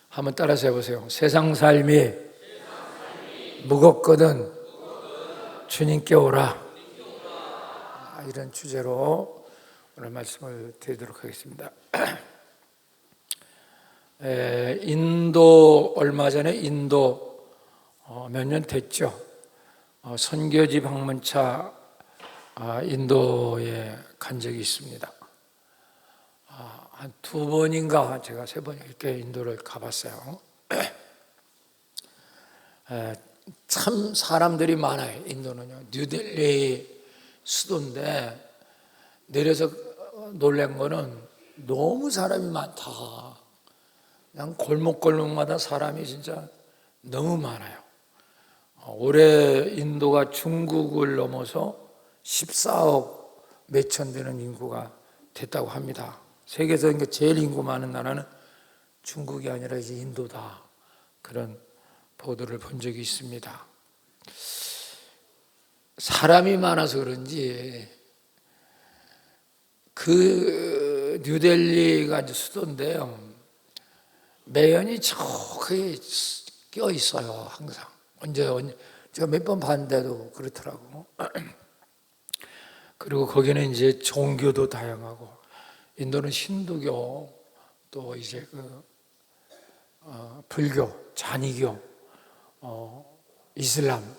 한번 따라서 해보세요. 세상 삶이 무겁거든 주님께 오라. 이런 주제로 오늘 말씀을 드리도록 하겠습니다. 인도 얼마 전에 인도 몇 년 됐죠. 선교지 방문차 인도에 간 적이 있습니다. 한 2번인가 제가 3번 이렇게 인도를 가봤어요. 참 사람들이 많아요. 인도는요. 뉴델리 수도인데 내려서 놀란 거는 너무 사람이 많다. 그냥 골목골목마다 사람이 진짜 너무 많아요. 올해 인도가 중국을 넘어서 14억 몇천 되는 인구가 됐다고 합니다. 세계에서 제일 인구 많은 나라는 중국이 아니라 이제 인도다. 그런 보도를 본 적이 있습니다. 사람이 많아서 그런지 그 뉴델리가 이제 수도인데요. 매연이 저기 껴 있어요. 항상. 제가 몇 번 봤는데도 그렇더라고. 그리고 거기는 이제 종교도 다양하고, 인도는 힌두교, 또 이제 불교, 잔이교, 이슬람,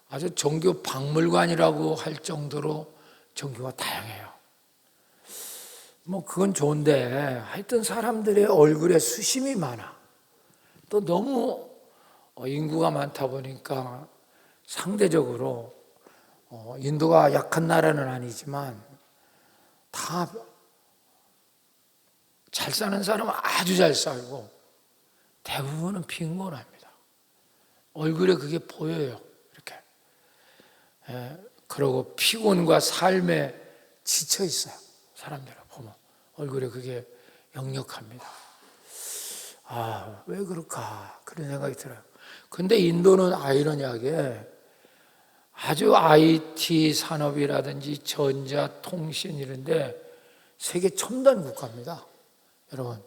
아주 종교 박물관이라고 할 정도로 종교가 다양해요. 뭐 그건 좋은데 하여튼 사람들의 얼굴에 수심이 많아. 또 너무 인구가 많다 보니까 상대적으로 인도가 약한 나라는 아니지만 다 잘 사는 사람은 아주 잘 살고 대부분은 빈곤합니다. 얼굴에 그게 보여요. 이렇게. 그리고 피곤과 삶에 지쳐 있어요. 사람들을 보면 얼굴에 그게 역력합니다. 왜 그럴까? 그런 생각이 들어요. 근데 인도는 아이러니하게 아주 IT 산업이라든지 전자통신 이런데 세계 첨단 국가입니다. 여러분,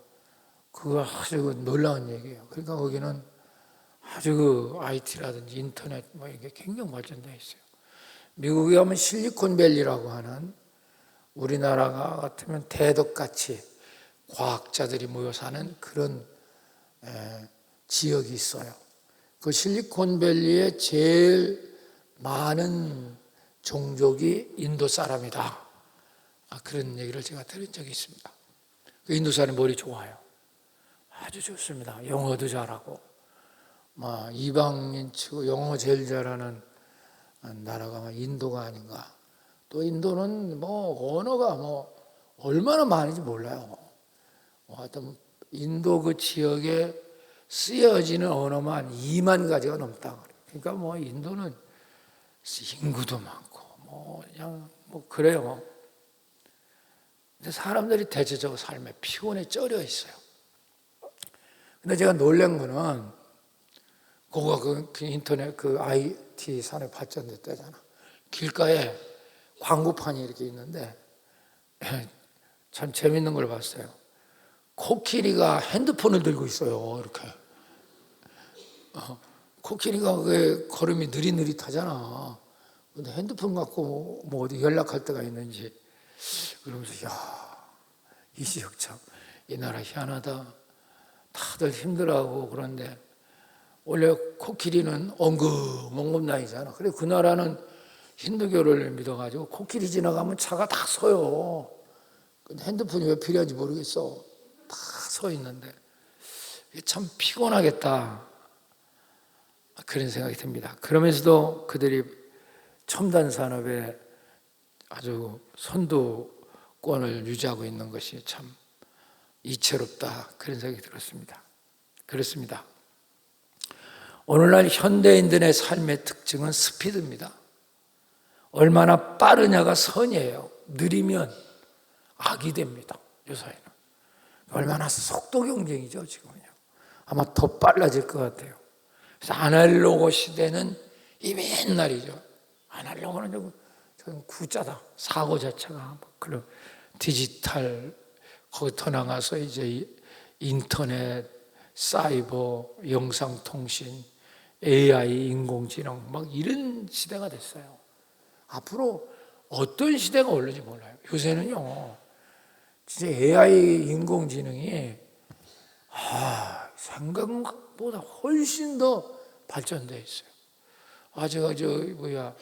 그거 아주 놀라운 얘기예요. 그러니까 거기는 아주 IT라든지 인터넷 뭐 이게 굉장히 발전되어 있어요. 미국에 가면 실리콘밸리라고 하는 우리나라가 같으면 대덕같이 과학자들이 모여 사는 그런 지역이 있어요. 그 실리콘밸리에 제일 많은 종족이 인도 사람이다. 그런 얘기를 제가 들은 적이 있습니다. 그 인도 사람이 머리 좋아요. 아주 좋습니다. 영어도 잘하고, 이방인 치고 영어 제일 잘하는 나라가 인도가 아닌가. 또 인도는 언어가 얼마나 많은지 몰라요. 하여튼 인도 그 지역에 쓰여지는 언어만 2만 가지가 넘다. 그러니까 인도는 인구도 많고 그냥 그래요. 근데 사람들이 대체적으로 삶에 피곤에 쩔여 있어요. 근데 제가 놀란 거는 그거가 그 인터넷 IT 산업 발전됐다잖아. 길가에 광고판이 이렇게 있는데 참 재밌는 걸 봤어요. 코끼리가 핸드폰을 들고 있어요. 이렇게. 코끼리가 그 걸음이 느릿느릿하잖아. 근데 핸드폰 갖고 어디 연락할 때가 있는지 그러면서 이 지역 참 이 나라 희한하다. 다들 힘들어하고 그런데 원래 코끼리는 엉금엉금 다니잖아. 그래 그 나라는 힌두교를 믿어가지고 코끼리 지나가면 차가 다 서요. 근데 핸드폰이 왜 필요한지 모르겠어. 다 서 있는데 참 피곤하겠다. 그런 생각이 듭니다. 그러면서도 그들이 첨단 산업에 아주 선두권을 유지하고 있는 것이 참 이채롭다. 그런 생각이 들었습니다. 그렇습니다. 오늘날 현대인들의 삶의 특징은 스피드입니다. 얼마나 빠르냐가 선이에요. 느리면 악이 됩니다. 요사이는. 얼마나 속도 경쟁이죠, 지금은요. 아마 더 빨라질 것 같아요. 그래서 아날로그 시대는 이미 옛날이죠. 아날로그는 좀 구자다. 사고 자체가. 그런 디지털, 거기 더 나가서 이제 인터넷 사이버, 영상통신, AI, 인공지능 막 이런 시대가 됐어요. 앞으로 어떤 시대가 올는지 몰라요. 요새는요, 진짜 AI, 인공지능이 생각보다 훨씬 더 발전되어 있어요. 제가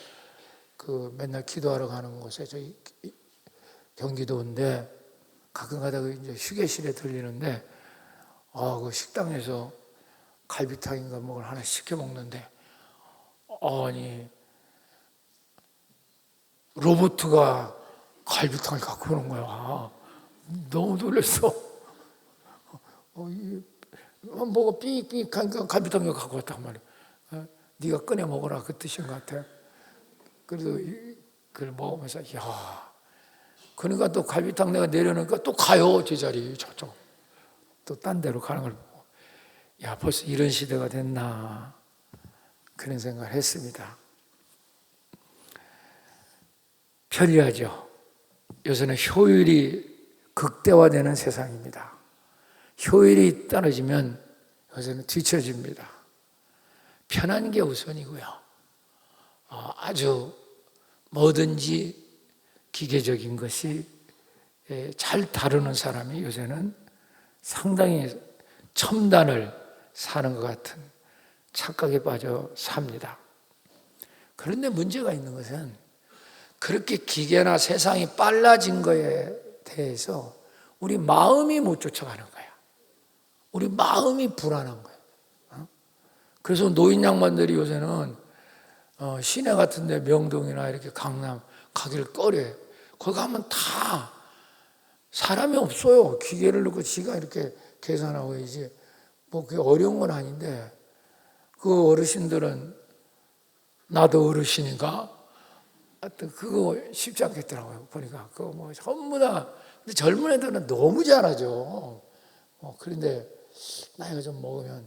맨날 기도하러 가는 곳에 경기도인데 가끔 가다가 이제 휴게실에 들리는데 그 식당에서 갈비탕인가 뭘 하나 시켜 먹는데 아니 로봇가 갈비탕을 갖고 오는 거야. 너무 놀랐어. 뭐가 삑삑 하니까 갈비탕을 갖고 왔단 말이야. 네가 꺼내 먹어라 그 뜻인 것 같아. 그래도 그걸 먹으면서 그러니까 또 갈비탕 내가 내려놓으니까 또 가요 제자리 저쪽 또 딴 데로 가는 걸 보고 벌써 이런 시대가 됐나 그런 생각을 했습니다. 편리하죠. 요새는 효율이 극대화되는 세상입니다. 효율이 떨어지면 요새는 뒤처집니다. 편한 게 우선이고요. 아주 뭐든지 기계적인 것이 잘 다루는 사람이 요새는 상당히 첨단을 사는 것 같은 착각에 빠져 삽니다. 그런데 문제가 있는 것은 그렇게 기계나 세상이 빨라진 거에 대해서 우리 마음이 못 쫓아가는 거야. 우리 마음이 불안한 거야. 그래서 노인 양반들이 요새는 시내 같은 데 명동이나 이렇게 강남 가기를 꺼려요. 거기 가면 다 사람이 없어요. 기계를 넣고 지가 이렇게 계산하고 이제 그게 어려운 건 아닌데 그 어르신들은 나도 어르신인가? 하여튼 그거 쉽지 않겠더라고요. 보니까 그거 전부 다. 근데 젊은 애들은 너무 잘하죠. 그런데 나이가 좀 먹으면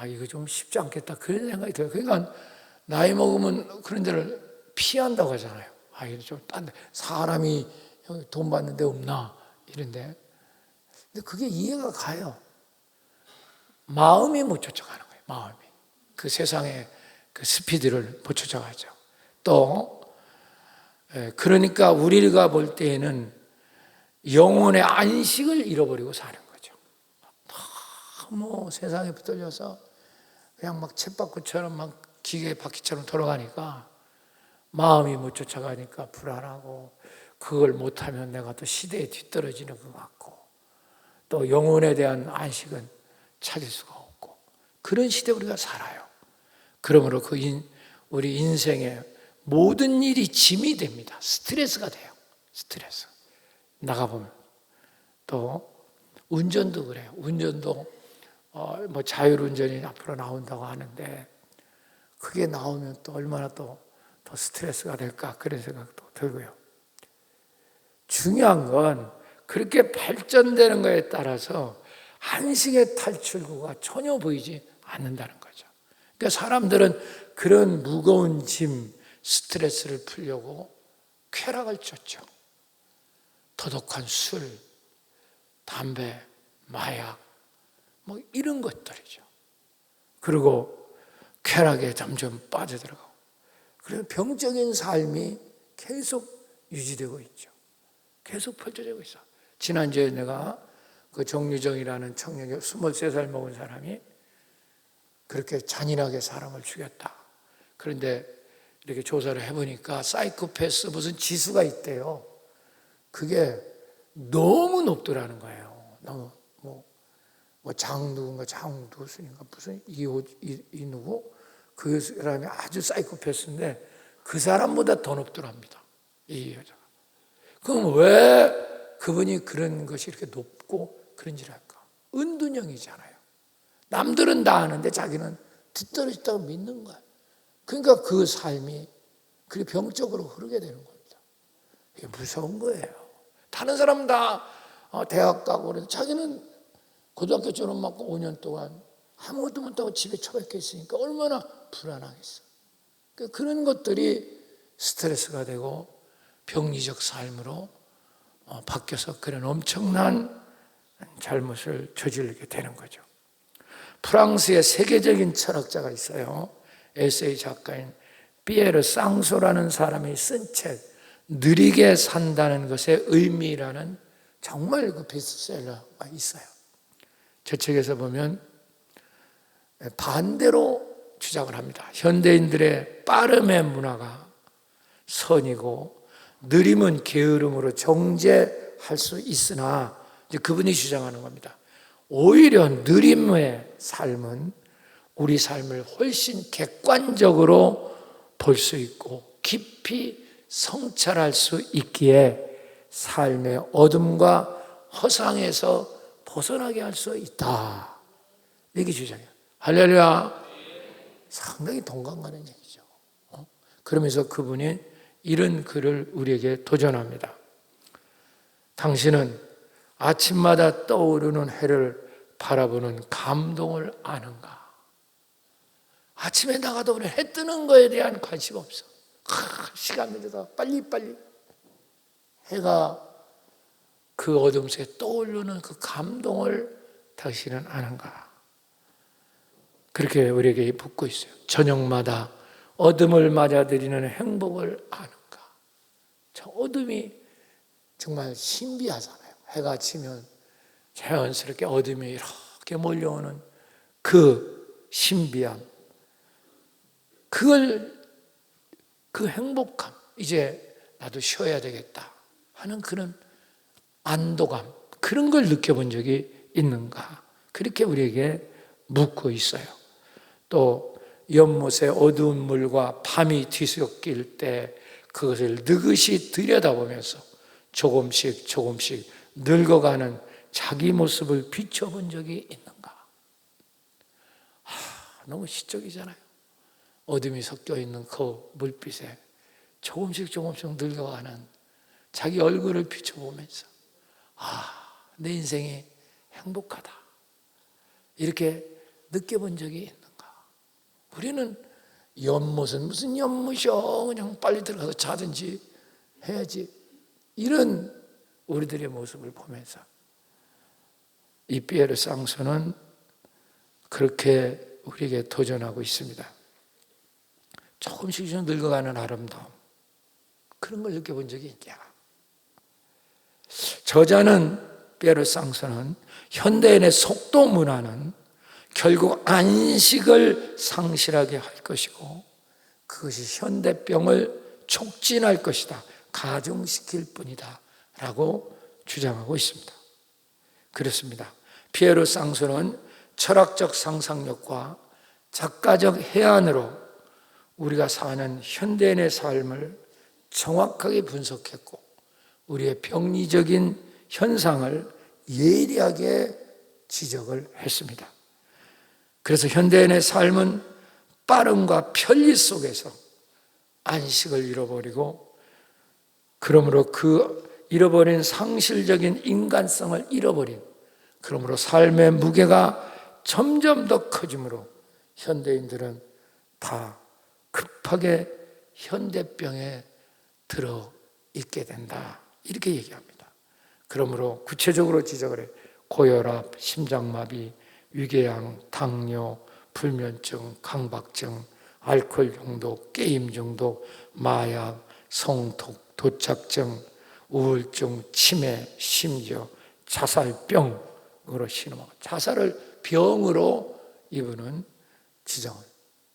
이거 좀 쉽지 않겠다 그런 생각이 들어요. 그러니까 나이 먹으면 그런 데를 피한다고 하잖아요. 이거 좀 딴 데 사람이 돈 받는 데 없나 이런데. 근데 그게 이해가 가요. 마음이 못 쫓아가는 거예요. 마음이 그 세상의 그 스피드를 못 쫓아가죠. 또 그러니까 우리가 볼 때에는 영혼의 안식을 잃어버리고 사는 거죠. 너무 세상에 붙들려서 그냥 막 쳇바퀴처럼 막 기계 바퀴처럼 돌아가니까 마음이 못 쫓아가니까 불안하고 그걸 못하면 내가 또 시대에 뒤떨어지는 것 같고 또 영혼에 대한 안식은 찾을 수가 없고 그런 시대에 우리가 살아요. 그러므로 우리 인생에 모든 일이 짐이 됩니다. 스트레스가 돼요. 스트레스. 나가보면. 또 운전도 그래요. 운전도 자율운전이 앞으로 나온다고 하는데 그게 나오면 또 얼마나 더 스트레스가 될까 그런 생각도 들고요. 중요한 건 그렇게 발전되는 거에 따라서 한식의 탈출구가 전혀 보이지 않는다는 거죠. 그러니까 사람들은 그런 무거운 짐, 스트레스를 풀려고 쾌락을 쫓죠. 도덕한 술, 담배, 마약, 이런 것들이죠. 그리고 쾌락에 점점 빠져들어가고. 그래서 병적인 삶이 계속 유지되고 있죠. 계속 펼쳐지고 있어. 지난주에 내가 그 정유정이라는 청년이 23살 먹은 사람이 그렇게 잔인하게 사람을 죽였다. 그런데 이렇게 조사를 해보니까 사이코패스 무슨 지수가 있대요. 그게 너무 높더라는 거예요. 너무 장누군가 장두순인가 무슨 이 누구 그 사람이 아주 사이코패스인데 그 사람보다 더 높더랍니다. 이 여자가. 그럼 왜 그분이 그런 것이 이렇게 높고 그런지를 할까? 은둔형이잖아요. 남들은 다 아는데 자기는 뒤떨어졌다고 믿는 거야. 그러니까 그 삶이 그리 병적으로 흐르게 되는 겁니다. 이게 무서운 거예요. 다른 사람은 다 대학 가고 그래도 자기는 고등학교 졸업 맞고 5년 동안 아무것도 못하고 집에 처박혀 있으니까 얼마나 불안하겠어. 그런 것들이 스트레스가 되고 병리적 삶으로 바뀌어서 그런 엄청난 잘못을 저지르게 되는 거죠. 프랑스의 세계적인 철학자가 있어요. 에세이 작가인 피에르 쌍소라는 사람이 쓴 책, 느리게 산다는 것의 의미라는 정말 그 베스트셀러가 있어요. 저 책에서 보면 반대로 주장을 합니다. 현대인들의 빠름의 문화가 선이고 느림은 게으름으로 정죄할 수 있으나, 이제 그분이 주장하는 겁니다. 오히려 느림의 삶은 우리 삶을 훨씬 객관적으로 볼 수 있고 깊이 성찰할 수 있기에 삶의 어둠과 허상에서 벗어나게 할 수 있다. 이게 주장이에요. 할렐루야. 상당히 동감 가는 얘기죠. 그러면서 그분이 이런 글을 우리에게 도전합니다. 당신은 아침마다 떠오르는 해를 바라보는 감동을 아는가? 아침에 나가다 보면 해 뜨는 거에 대한 관심 없어. 시간 늦어서 빨리빨리. 해가 그 어둠 속에 떠오르는 그 감동을 당신은 아는가? 그렇게 우리에게 묻고 있어요. 저녁마다 어둠을 맞아들이는 행복을 아는가? 저 어둠이 정말 신비하잖아요. 해가 지면 자연스럽게 어둠이 이렇게 몰려오는 그 신비함, 그 행복감, 이제 나도 쉬어야 되겠다 하는 그런 안도감, 그런 걸 느껴본 적이 있는가? 그렇게 우리에게 묻고 있어요. 또 연못의 어두운 물과 밤이 뒤섞일 때 그것을 느긋이 들여다보면서 조금씩 늙어가는 자기 모습을 비춰본 적이 있는가? 너무 시적이잖아요. 어둠이 섞여 있는 그 물빛에 조금씩 늙어가는 자기 얼굴을 비춰보면서 내 인생이 행복하다, 이렇게 느껴본 적이 있는가? 우리는 연못은 무슨 연못이요, 그냥 빨리 들어가서 자든지 해야지, 이런 우리들의 모습을 보면서 이 피에르 쌍소는 그렇게 우리에게 도전하고 있습니다. 조금씩 늙어가는 아름다움, 그런 걸 느껴본 적이 있냐? 저자는 피에르 쌍소는 현대인의 속도 문화는 결국 안식을 상실하게 할 것이고 그것이 현대병을 촉진할 것이다, 가중시킬 뿐이다 라고 주장하고 있습니다. 그렇습니다. 피에르 쌍소는 철학적 상상력과 작가적 해안으로 우리가 사는 현대인의 삶을 정확하게 분석했고 우리의 병리적인 현상을 예리하게 지적을 했습니다. 그래서 현대인의 삶은 빠름과 편리 속에서 안식을 잃어버리고, 그러므로 그 잃어버린 상실적인 인간성을 잃어버린, 그러므로 삶의 무게가 점점 더 커지므로 현대인들은 다 급하게 현대병에 들어 있게 된다, 이렇게 얘기합니다. 그러므로 구체적으로 지적을 해. 고혈압, 심장마비, 위궤양, 당뇨, 불면증, 강박증, 알코올 중독, 게임 중독, 마약, 성폭, 도착증, 우울증, 치매, 심지어 자살병으로 신음하고, 자살을 병으로 이분은 지정을,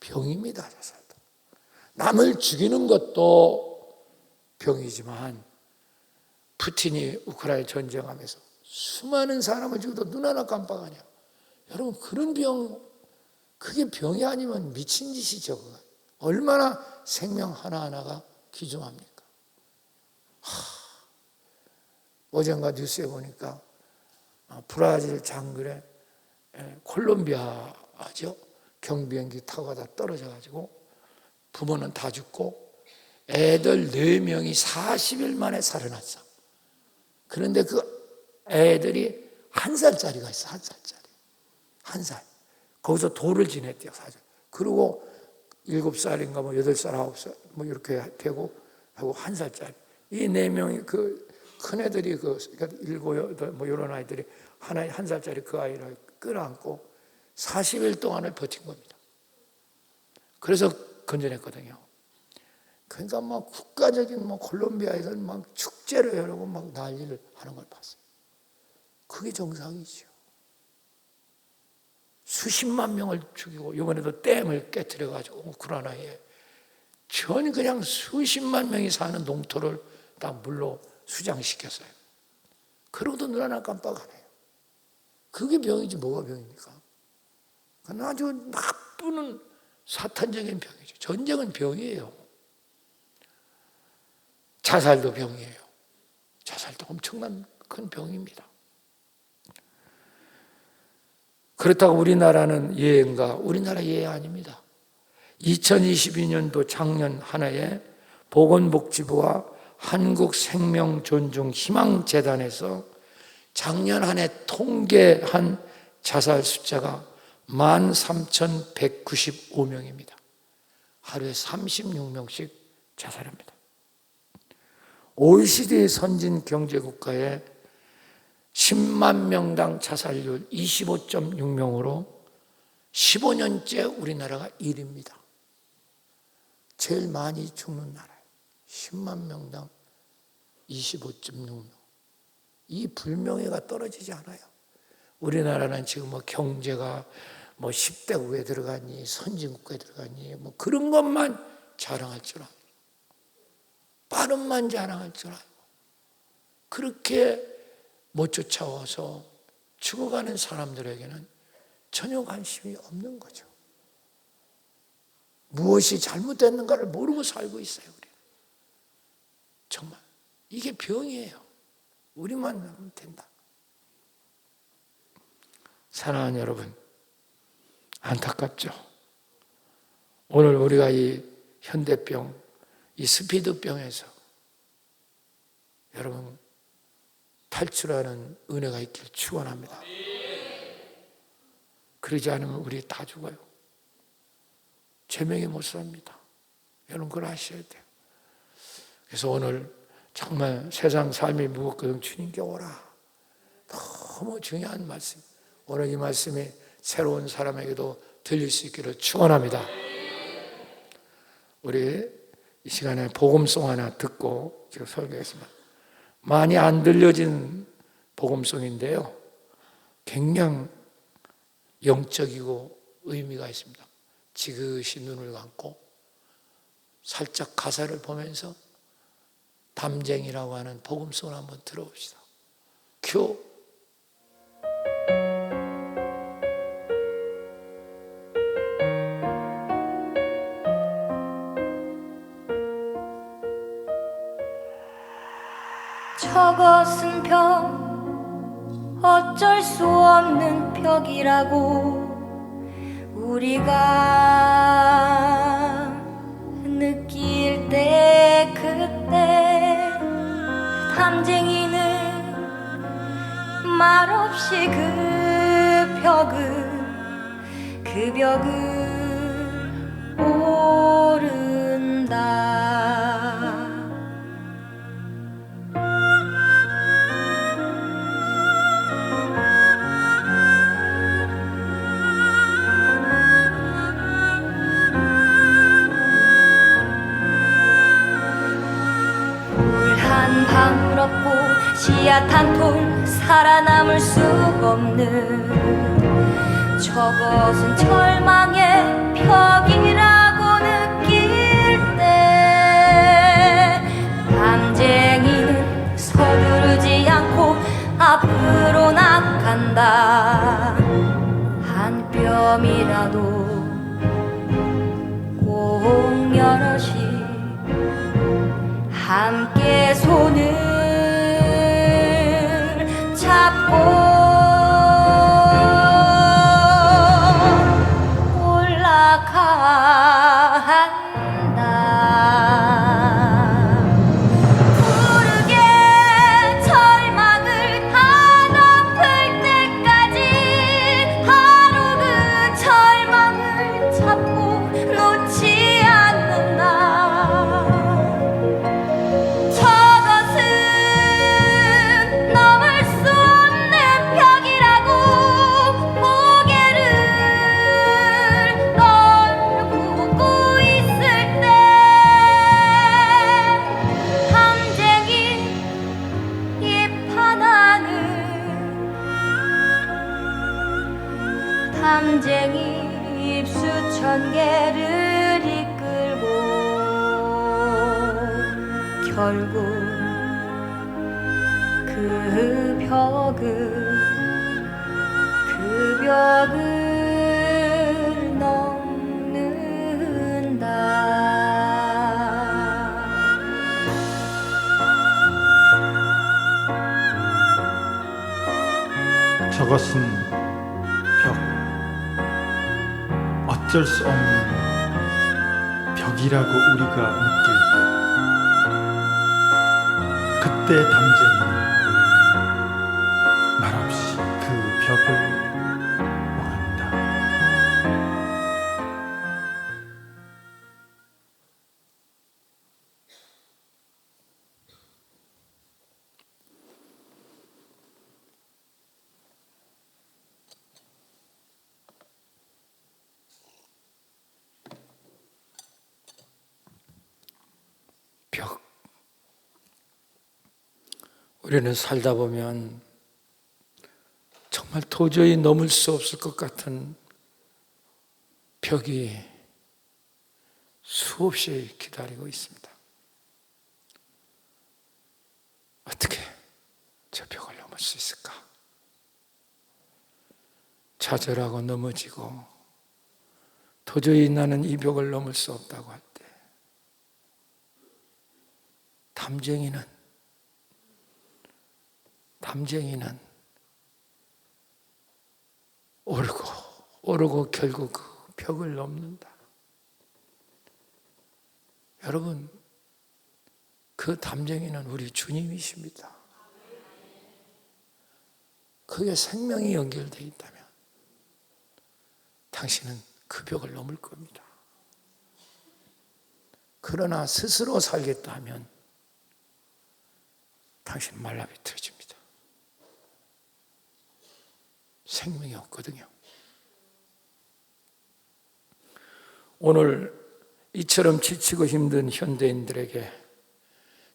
병입니다, 자살도. 남을 죽이는 것도 병이지만 푸틴이 우크라이나 전쟁하면서 수많은 사람을 죽여도 눈 하나 깜빡하냐. 여러분, 그런 병, 그게 병이 아니면 미친 짓이죠. 얼마나 생명 하나하나가 귀중합니까? 어젠가 뉴스에 보니까 브라질 장글에 콜롬비아죠, 경비행기 타고 가다 떨어져가지고 부모는 다 죽고 애들 4명이 40일 만에 살아났어. 그런데 그 애들이 1살짜리가 있어. 1살짜리. 1살. 거기서 돌을 지냈대요, 사실. 그리고 7살인가 8살, 9살 이렇게 되고 하고 1살짜리. 이 4명이 그 큰 애들이 그러니까 7, 8 이런 아이들이 한 살짜리 그 아이를 끌어안고 40일 동안을 버틴 겁니다. 그래서 건져냈거든요. 그러니까 막 국가적인 콜롬비아에서 막 축제를 열고 막 난리를 하는 걸 봤어요. 그게 정상이죠. 수십만 명을 죽이고 이번에도 댐을 깨뜨려가지고 우크라이나에 전 그냥 수십만 명이 사는 농토를 다 물로 수장시켰어요. 그러고도 눈 하나 깜빡 안 해요. 그게 병이지 뭐가 병입니까? 그건 아주 나쁜 사탄적인 병이죠. 전쟁은 병이에요. 자살도 병이에요. 자살도 엄청난 큰 병입니다. 그렇다고 우리나라는 예인가? 우리나라 예 아닙니다. 2022년도 작년 한 해에 보건복지부와 한국생명존중희망재단에서 작년 한 해 통계한 자살 숫자가 13,195명입니다. 하루에 36명씩 자살합니다. OECD 선진 경제국가의 10만 명당 자살률 25.6명으로 15년째 우리나라가 1위입니다. 제일 많이 죽는 나라예요. 10만 명당 25.6명. 이 불명예가 떨어지지 않아요. 우리나라는 지금 경제가 10대국에 들어가니 선진국가에 들어가니 그런 것만 자랑할 줄 알고 빠른만 자랑할 줄 알고 그렇게 못 쫓아와서 죽어가는 사람들에게는 전혀 관심이 없는 거죠. 무엇이 잘못됐는가를 모르고 살고 있어요. 우리 정말 이게 병이에요. 우리만 하면 된다. 사랑하는 여러분, 안타깝죠. 오늘 우리가 이 현대병, 이 스피드병에서 여러분 탈출하는 은혜가 있길 축원합니다. 그러지 않으면 우리 다 죽어요. 제명이 못 삽니다. 여러분 그걸 아셔야 돼요. 그래서 오늘 정말 세상 삶이 무겁거든 주님께 오라. 너무 중요한 말씀. 오늘 이 말씀이 새로운 사람에게도 들릴 수 있기를 축원합니다. 우리 이 시간에 복음송 하나 듣고 제가 설교하겠습니다. 많이 안 들려진 복음송인데요. 굉장히 영적이고 의미가 있습니다. 지그시 눈을 감고 살짝 가사를 보면서 담쟁이라고 하는 복음송을 한번 들어봅시다. 큐. 저것은 벽, 어쩔 수 없는 벽이라고 우리가 느낄 때 그때 담쟁이는 말없이 그 벽을 오른다. 방울 없고 씨앗 한 통 살아남을 수 없는 저것은 절망의 벽이라고 느낄 때 담쟁이는 서두르지 않고 앞으로 나간다. 한 뼘이라도 꼭 여럿이 함께 손을 잡고 올라간다. 부르게 절망을 다 덮을 때까지 하루 그 절망을 담쟁이 입수 천개를 이끌고 결국 그 벽을 넘는다. 저것은 벽, 어쩔 수 없는 벽이라고 우리가 느낄 때 그때 담쟁이는 말없이 그 벽을 막는다. 벽. 우리는 살다 보면 정말 도저히 넘을 수 없을 것 같은 벽이 수없이 기다리고 있습니다. 어떻게 저 벽을 넘을 수 있을까? 좌절하고 넘어지고 도저히 나는 이 벽을 넘을 수 없다고 할 때 담쟁이는 오르고 결국 그 벽을 넘는다. 여러분, 그 담쟁이는 우리 주님이십니다. 그게 생명이 연결되어 있다면 당신은 그 벽을 넘을 겁니다. 그러나 스스로 살겠다 하면 당신은 말라비틀어집니다. 생명이 없거든요. 오늘 이처럼 지치고 힘든 현대인들에게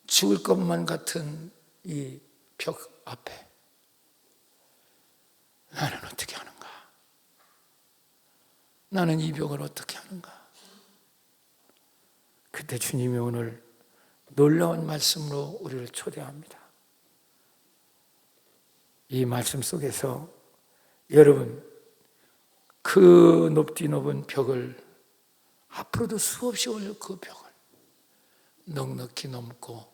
죽을 것만 같은 이 벽 앞에 나는 어떻게 하는가? 나는 이 벽을 어떻게 하는가? 그때 주님이 오늘 놀라운 말씀으로 우리를 초대합니다. 이 말씀 속에서 여러분, 그 높디 높은 벽을 앞으로도 수없이 올릴 그 벽을 넉넉히 넘고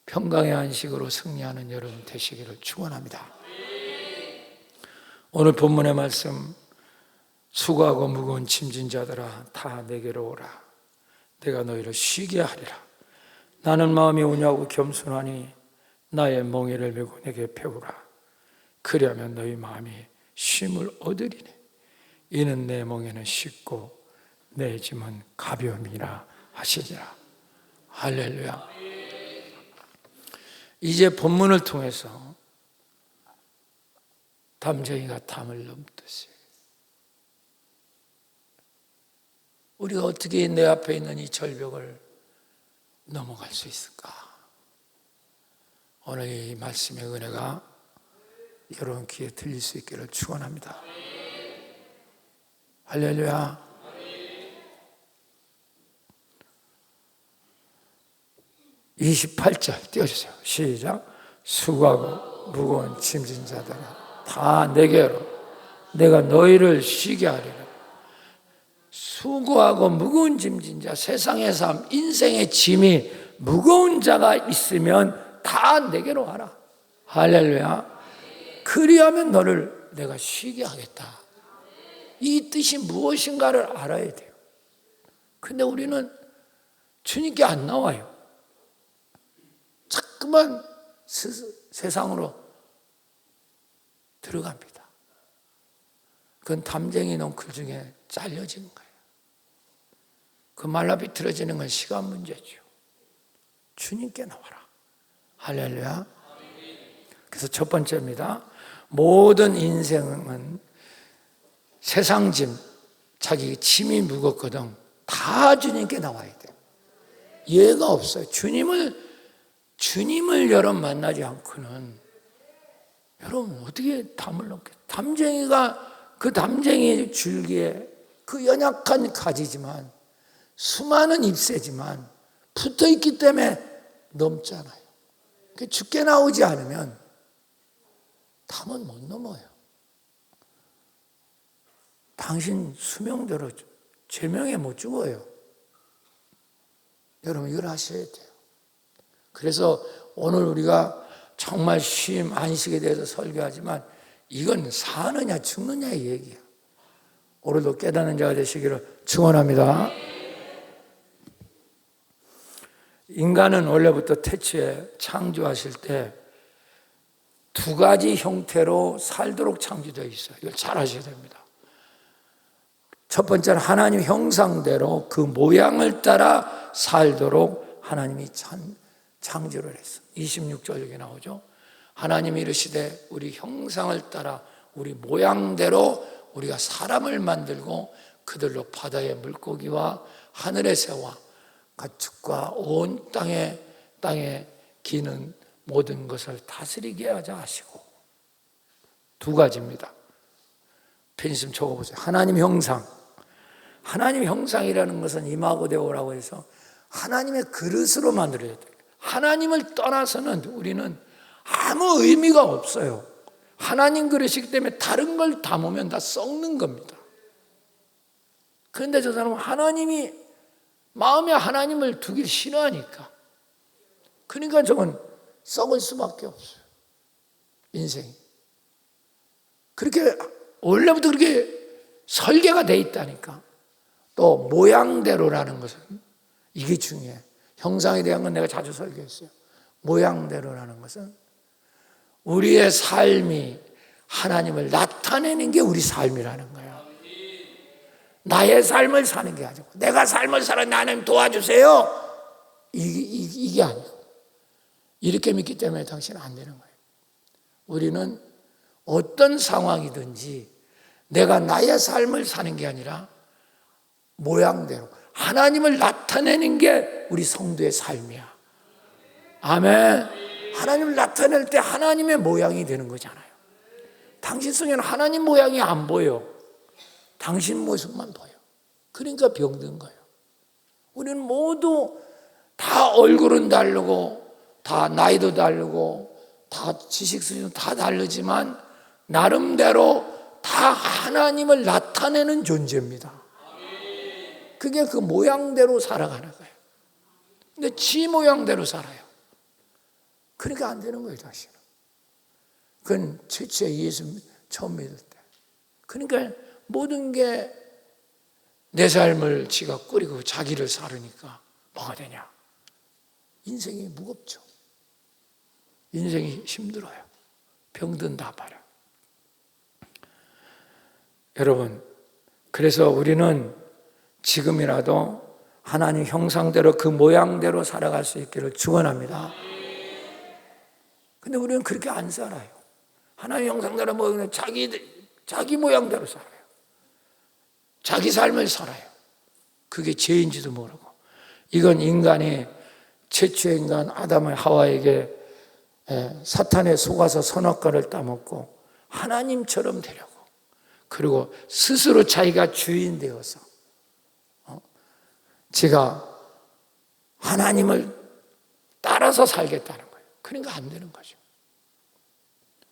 평강의 안식으로 승리하는 여러분 되시기를 축원합니다. 오늘 본문의 말씀, 수고하고 무거운 짐진 자들아 다 내게로 오라. 내가 너희를 쉬게 하리라. 나는 마음이 온유하고 겸손하니 나의 멍에를 메고 내게 배우라. 그리하면 너희 마음이 쉼을 얻으리니 이는 내 멍에는 쉽고 내 짐은 가벼움이라 하시니라. 할렐루야. 이제 본문을 통해서 담쟁이가 담을 넘듯이 우리가 어떻게 내 앞에 있는 이 절벽을 넘어갈 수 있을까? 오늘 이 말씀의 은혜가 여러분 귀에 들릴 수 있기를 축원합니다. 할렐루야. 28절 띄워주세요. 시작. 수고하고 무거운 짐진 자들아 다 내게로 내가 너희를 쉬게 하리라. 수고하고 무거운 짐진 자, 세상의 삶, 인생의 짐이 무거운 자가 있으면 다 내게로 와라. 할렐루야. 그리하면 너를 내가 쉬게 하겠다. 이 뜻이 무엇인가를 알아야 돼요. 근데 우리는 주님께 안 나와요. 자꾸만 세상으로 들어갑니다. 그건 담쟁이 넝쿨 중에 잘려진 거예요. 그 말라비틀어지는 건 시간 문제죠. 주님께 나와라. 할렐루야. 그래서 첫 번째입니다. 모든 인생은 세상 짐, 자기 짐이 무겁거든 다 주님께 나와야 돼요. 예가 없어요. 주님을 여러분 만나지 않고는 여러분 어떻게 담을 넘게? 담쟁이가 그 담쟁이 줄기에 그 연약한 가지지만 수많은 잎새지만 붙어있기 때문에 넘잖아요. 죽게 나오지 않으면 담은 못 넘어요. 당신 수명대로 제명에 못 죽어요. 여러분 이걸 하셔야 돼요. 그래서 오늘 우리가 정말 쉼, 안식에 대해서 설교하지만 이건 사느냐 죽느냐의 얘기야. 오늘도 깨닫는 자가 되시기를 축원합니다. 인간은 원래부터 태초에 창조하실 때 두 가지 형태로 살도록 창조되어 있어요. 이걸 잘 아셔야 됩니다. 첫 번째는 하나님 형상대로 그 모양을 따라 살도록 하나님이 창조를 했어요. 26절 여기 나오죠. 하나님이 이르시되 우리 형상을 따라 우리 모양대로 우리가 사람을 만들고 그들로 바다의 물고기와 하늘의 새와 가축과 온 땅에 기는 모든 것을 다스리게 하자 하시고. 두 가지입니다. 펜심 적어보세요. 하나님 형상. 하나님 형상이라는 것은 임하고 되오라고 해서 하나님의 그릇으로 만들어야 돼요. 하나님을 떠나서는 우리는 아무 의미가 없어요. 하나님 그릇이기 때문에 다른 걸 담으면 다 썩는 겁니다. 그런데 저 사람은 하나님이 마음에 하나님을 두길 싫어하니까, 그러니까 저건 썩을 수밖에 없어요. 인생이 그렇게 원래부터 그렇게 설계가 돼 있다니까. 또 모양대로라는 것은 이게 중요해. 형상에 대한 건 내가 자주 설교했어요. 모양대로라는 것은 우리의 삶이 하나님을 나타내는 게 우리 삶이라는 거예요. 나의 삶을 사는 게 아니고 내가 삶을 살아 하나님 도와주세요, 이게 아니고. 이렇게 믿기 때문에 당신은 안 되는 거예요. 우리는 어떤 상황이든지 내가 나의 삶을 사는 게 아니라 모양대로 하나님을 나타내는 게 우리 성도의 삶이야. 아멘. 하나님을 나타낼 때 하나님의 모양이 되는 거잖아요. 당신 속에는 하나님 모양이 안 보여. 당신 모습만 보여. 그러니까 병든 거예요. 우리는 모두 다 얼굴은 다르고 다 나이도 다르고 다 지식 수준도 다 다르지만 나름대로 다 하나님을 나타내는 존재입니다. 그게 그 모양대로 살아가는 거예요. 근데 지 모양대로 살아요. 그러니까 안 되는 거예요, 당신은. 그건 최초에 예수 처음 믿을 때. 그러니까 모든 게 내 삶을 지가 꾸리고 자기를 살으니까 뭐가 되냐? 인생이 무겁죠. 인생이 힘들어요. 병든 다 봐요. 여러분, 그래서 우리는 지금이라도 하나님 형상대로 그 모양대로 살아갈 수 있기를 축원합니다. 근데 우리는 그렇게 안 살아요. 하나님 형상대로 뭐 자기 모양대로 살아요. 자기 삶을 살아요. 그게 죄인지도 모르고. 이건 인간이 최초의 인간 아담의 하와에게 사탄에 속아서 선악과를 따먹고 하나님처럼 되려고, 그리고 스스로 자기가 주인 되어서 제가 하나님을 따라서 살겠다는 거예요. 그러니까 안 되는 거죠.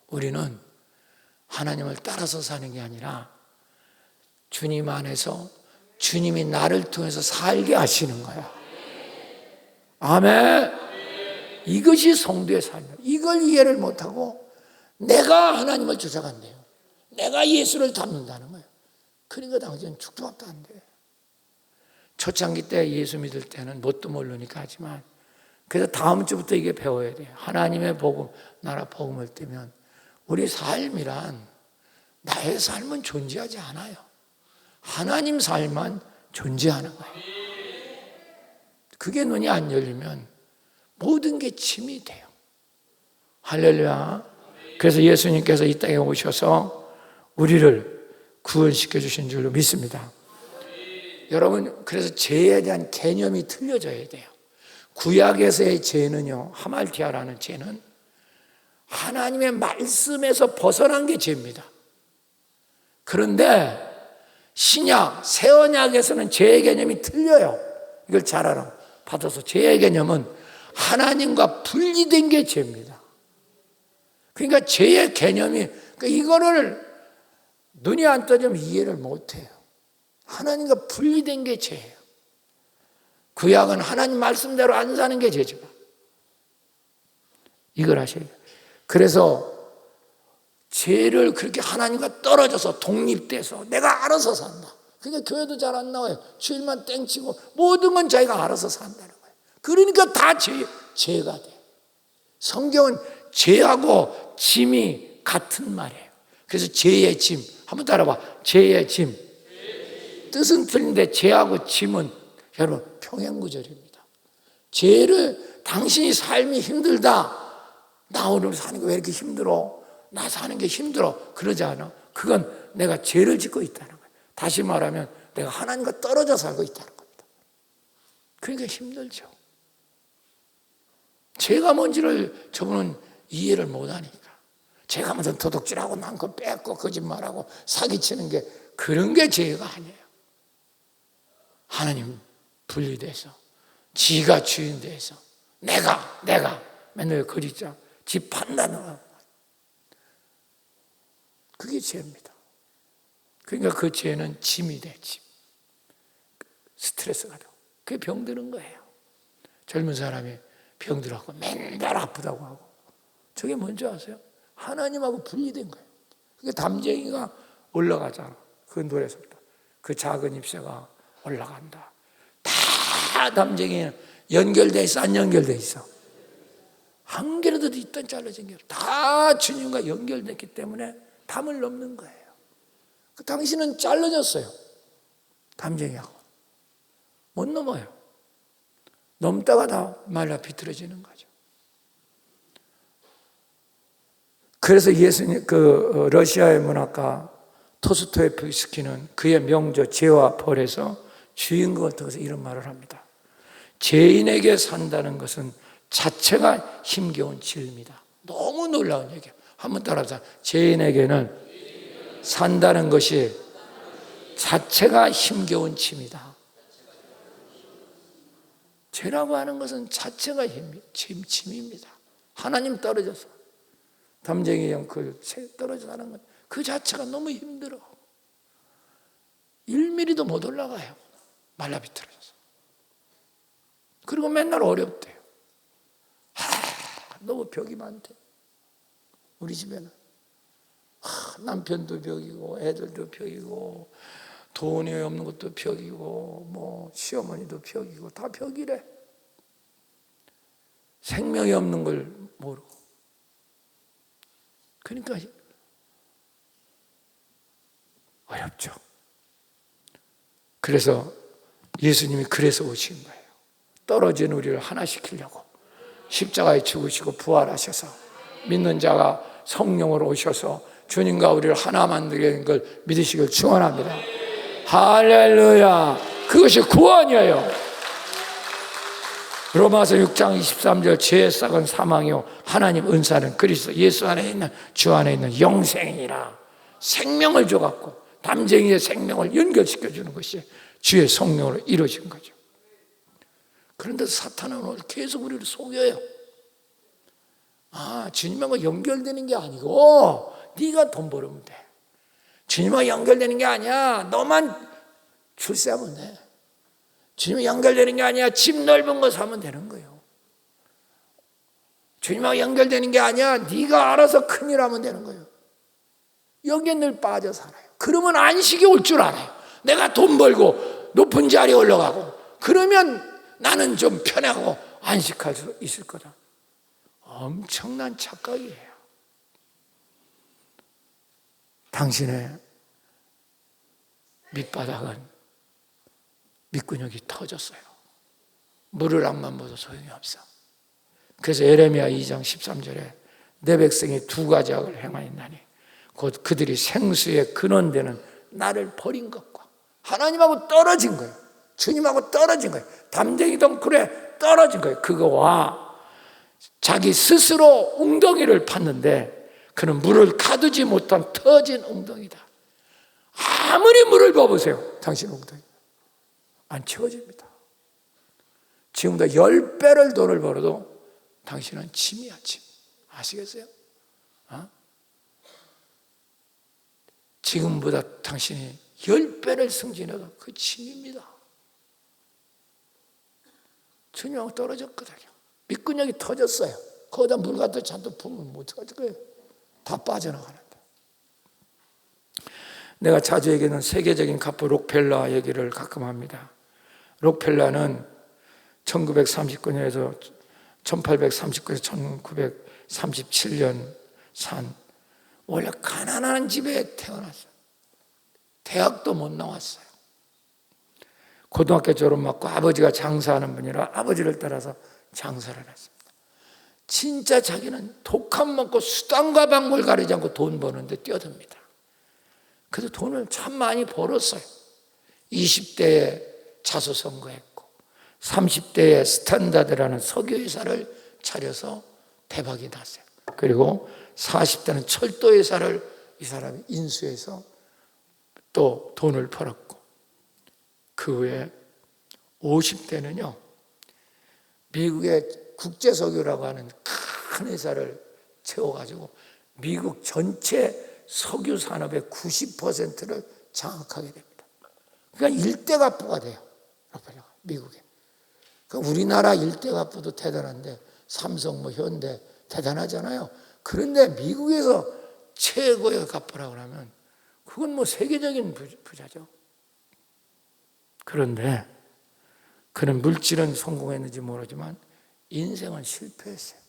우리는 하나님을 따라서 사는 게 아니라 주님 안에서 주님이 나를 통해서 살게 하시는 거야. 아멘. 이것이 성도의 삶이에요. 이걸 이해를 못하고 내가 하나님을 쫓아간대요. 내가 예수를 닮는다는 거예요. 그러니까 당신은 죽도 밥도 안 돼. 초창기 때 예수 믿을 때는 뭣도 모르니까 하지만, 그래서 다음 주부터 이게 배워야 돼요. 하나님의 복음, 나라 복음을 떼면 우리 삶이란, 나의 삶은 존재하지 않아요. 하나님 삶만 존재하는 거예요. 그게 눈이 안 열리면 모든 게 침이 돼요. 할렐루야. 그래서 예수님께서 이 땅에 오셔서 우리를 구원시켜 주신 줄로 믿습니다. 여러분, 그래서 죄에 대한 개념이 틀려져야 돼요. 구약에서의 죄는요, 하말티아라는 죄는 하나님의 말씀에서 벗어난 게 죄입니다. 그런데 신약, 새 언약에서는 죄의 개념이 틀려요. 이걸 잘 알아. 받아서 죄의 개념은 하나님과 분리된 게 죄입니다. 그러니까 죄의 개념이, 그러니까 이거를 눈이 안 떠지면 이해를 못 해요. 하나님과 분리된 게 죄예요. 구약은 하나님 말씀대로 안 사는 게 죄지만. 이걸 아셔야 돼요. 그래서 죄를 그렇게 하나님과 떨어져서 독립돼서 내가 알아서 산다. 그러니까 교회도 잘 안 나와요. 주일만 땡치고 모든 건 자기가 알아서 산다는 거예요. 그러니까 다 죄가 돼. 성경은 죄하고 짐이 같은 말이에요. 그래서 죄의 짐, 한번 따라봐. 죄의 짐. 뜻은 틀린데 죄하고 짐은 여러분 평행구절입니다. 죄를 당신이 삶이 힘들다. 나 오늘 사는 게 왜 이렇게 힘들어? 나 사는 게 힘들어. 그러지 않아. 그건 내가 죄를 짓고 있다는 거예요. 다시 말하면 내가 하나님과 떨어져 살고 있다는 겁니다. 그러니까 힘들죠. 죄가 뭔지를 저분은 이해를 못하니까. 죄가 무슨 도둑질하고 남고 뺏고 거짓말하고 사기치는 게 그런 게 죄가 아니에요. 하나님 분리돼서 지가 주인 돼서 내가 맨날 거짓자 지 판단을 하고 그게 죄입니다. 그러니까 그 죄는 짐이 돼, 짐. 스트레스가 되고 그게 병드는 거예요. 젊은 사람이 병들어하고 맨날 아프다고 하고 저게 뭔지 아세요? 하나님하고 분리된 거예요. 그게 담쟁이가 올라가잖아. 그 노래서부터 그 작은 잎새가 올라간다. 다 담쟁이는 연결돼 있어, 안 연결돼 있어? 한 개라도 있던 잘라진 게 다 주님과 연결됐기 때문에 담을 넘는 거예요. 그 당신은 잘라졌어요. 담쟁이하고 못 넘어요. 넘다가 다 말라 비틀어지는 거죠. 그래서 예수님 러시아의 문학가 토스토예프스키는 그의 명저 죄와 벌에서 주인공을 통해서 이런 말을 합니다. 죄인에게 산다는 것은 자체가 힘겨운 질입니다. 너무 놀라운 얘기예요. 한번 따라합시다. 죄인에게는 산다는 것이 자체가 힘겨운 짐이다. 죄라고 하는 것은 자체가 짐입니다. 하나님 떨어져서 담쟁이 형 떨어져 사는 건 그 자체가 너무 힘들어. 1mm도 못 올라가요. 말라 비틀어져서. 그리고 맨날 어렵대요. 너무 벽이 많대. 우리 집에는 남편도 벽이고 애들도 벽이고 돈이 없는 것도 벽이고 뭐 시어머니도 벽이고 다 벽이래. 생명이 없는 걸 모르고. 그러니까 어렵죠. 그래서 예수님이 그래서 오신 거예요. 떨어진 우리를 하나 시키려고 십자가에 죽으시고 부활하셔서 믿는 자가 성령으로 오셔서 주님과 우리를 하나 만들게 걸 믿으시길 축원합니다. 할렐루야. 그것이 구원이에요. 로마서 6장 23절 죄의 싹은 사망이요 하나님 은사는 그리스도 예수 안에 있는 주 안에 있는 영생이라. 생명을 줘갖고 담쟁이의 생명을 연결시켜주는 것이 주의 성령으로 이루어진 거죠. 그런데 사탄은 오늘 계속 우리를 속여요. 주님하고 연결되는 게 아니고 네가 돈 벌으면 돼. 주님하고 연결되는 게 아니야. 너만 출세하면 돼. 주님하고 연결되는 게 아니야. 집 넓은 거 사면 되는 거예요. 주님하고 연결되는 게 아니야. 네가 알아서 큰일 하면 되는 거예요. 여기에 늘 빠져 살아요. 그러면 안식이 올 줄 알아요. 내가 돈 벌고 높은 자리에 올라가고 그러면 나는 좀 편하고 안식할 수 있을 거다. 엄청난 착각이에요. 당신의 밑바닥은 밑근육이 터졌어요. 물을 안 만져도 소용이 없어. 그래서 에레미야 2장 13절에 내 백성이 두 가지 악을 행하였나니 곧 그들이 생수의 근원되는 나를 버린 것과 하나님하고 떨어진 거예요. 주님하고 떨어진 거예요. 담쟁이 덩굴에 떨어진 거예요. 그거와 자기 스스로 웅덩이를 팠는데 그는 물을 가두지 못한 터진 웅덩이다. 아무리 물을 부어보세요. 당신 엉덩이 안 채워집니다. 지금보다 10배를 돈을 벌어도 당신은 침이야, 침. 아시겠어요? 지금보다 당신이 10배를 승진해도 그 침입니다. 주님하고 떨어졌거든요. 밑구녕이 터졌어요. 거기다 물 갖다 잔뜩 부으면 어떡할 거예요? 다 빠져나가는데. 내가 자주 얘기하는 세계적인 가프 록펠러 얘기를 가끔 합니다. 록펠러는 1939년에서 1839년에서 1937년 산 원래 가난한 집에 태어났어요. 대학도 못 나왔어요. 고등학교 졸업 맞고 아버지가 장사하는 분이라 아버지를 따라서 장사를 했습니다. 진짜 자기는 독한 먹고 수단과 방법을 가리지 않고 돈 버는데 뛰어듭니다. 그래서 돈을 참 많이 벌었어요. 20대에 자수성가했고 30대에 스탠다드라는 석유회사를 차려서 대박이 났어요. 그리고 40대는 철도회사를 이 사람이 인수해서 또 돈을 벌었고 그 후에 50대는요 미국의 국제석유라고 하는 큰 회사를 채워가지고 미국 전체 석유 산업의 90%를 장악하게 됩니다. 그러니까 일대가부가 돼요. 미국에. 그러니까 우리나라 일대가부도 대단한데 삼성, 현대 대단하잖아요. 그런데 미국에서 최고의 가부라고 하면 그건 세계적인 부자죠. 그런데 그는 물질은 성공했는지 모르지만 인생은 실패했어요.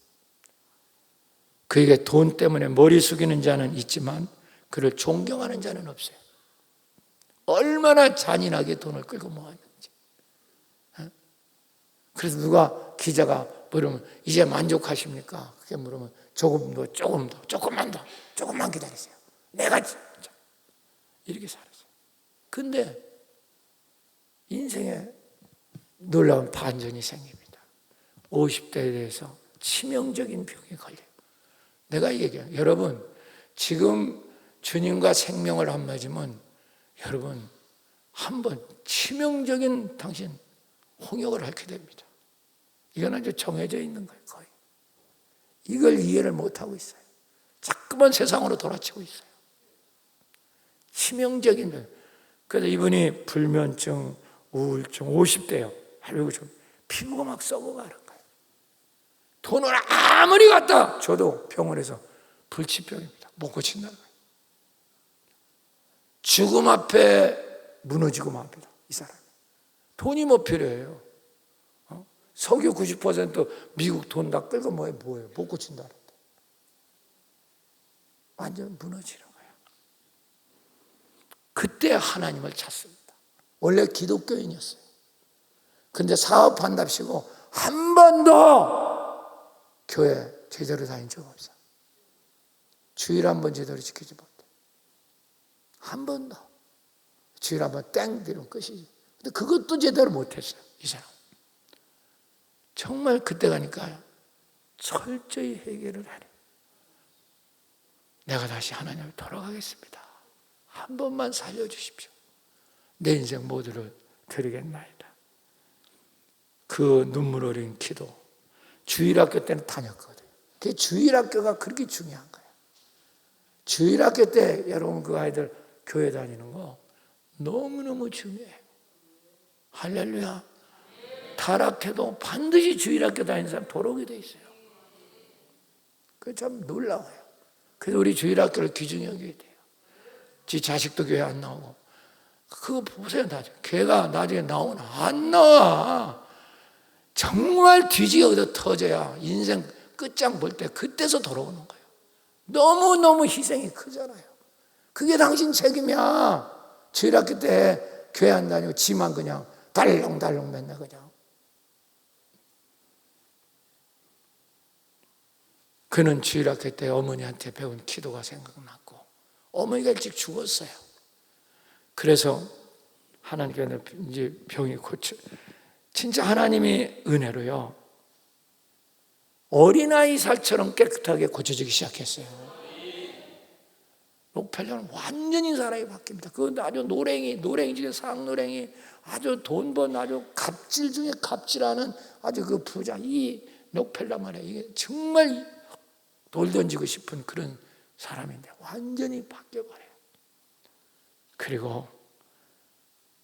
그에게 돈 때문에 머리 숙이는 자는 있지만 그를 존경하는 자는 없어요. 얼마나 잔인하게 돈을 끌고 모았는지. 그래서 누가 기자가 물으면 이제 만족하십니까? 그렇게 물으면 조금 더, 조금만 더, 조금만 기다리세요. 내가 진짜 이렇게 살았어요. 근데 인생에 놀라운 반전이 생깁니다. 50대에 대해서 치명적인 병에 걸려요. 내가 얘기해요. 여러분, 지금 주님과 생명을 안 맺으면 여러분 한번 치명적인 당신 홍역을 앓게 됩니다. 이건 아주 정해져 있는 거예요. 거의. 이걸 이해를 못하고 있어요. 자꾸만 세상으로 돌아치고 있어요. 치명적인 병. 그래서 이분이 불면증, 우울증, 50대요. 아이고 좀 피부가 막 썩어가는 거예요. 돈을 아무리 갖다 줘도 병원에서 불치병입니다. 못 고친다는 거예요. 죽음 앞에 무너지고 맙니다. 이 사람. 돈이 뭐 필요해요? 석유 90% 미국 돈 다 끌고 뭐예요? 못 고친다는데. 완전 무너지는 거예요. 그때 하나님을 찾습니다. 원래 기독교인이었어요. 근데 사업한답시고 한 번도 교회 제대로 다닌 적 없어요. 주일 한 번 제대로 지키지 못해. 한 번도. 주일 한 번 땡 들으면 끝이지. 근데 그것도 제대로 못했어요. 이 사람. 정말 그때 가니까 철저히 해결을 하래. 내가 다시 하나님을 돌아가겠습니다. 한 번만 살려주십시오. 내 인생 모두를 드리겠나이다. 그 눈물 어린 기도. 주일학교 때는 다녔거든요. 그 주일학교가 그렇게 중요한 거예요. 주일학교 때 여러분 그 아이들 교회 다니는 거 너무너무 중요해요. 할렐루야. 타락해도 반드시 주일학교 다니는 사람 돌아오게 돼 있어요. 그게 참 놀라워요. 그래서 우리 주일학교를 귀중히 여겨야 돼요. 지 자식도 교회 안 나오고. 그거 보세요. 걔가 나중에 나오나? 안 나와. 정말 뒤지게 어디서 터져야 인생 끝장 볼 때 그때서 돌아오는 거예요. 너무너무 희생이 크잖아요. 그게 당신 책임이야. 주일학교 때 교회 안 다니고 지만 그냥 달렁달렁 맨날 그냥. 그는 주일학교 때 어머니한테 배운 기도가 생각났고 어머니가 일찍 죽었어요. 그래서 하나님께 이제 병이 고쳐. 진짜 하나님이 은혜로요. 어린아이 살처럼 깨끗하게 고쳐지기 시작했어요. 록펠러는 완전히 사람이 바뀝니다. 그 아주 노랭이 중에 상노랭이, 아주 돈 번 아주 갑질 중에 갑질하는 아주 그 부자, 이 록펠러 말이에요. 이게 정말 돌 던지고 싶은 그런 사람인데 완전히 바뀌어버려요. 그리고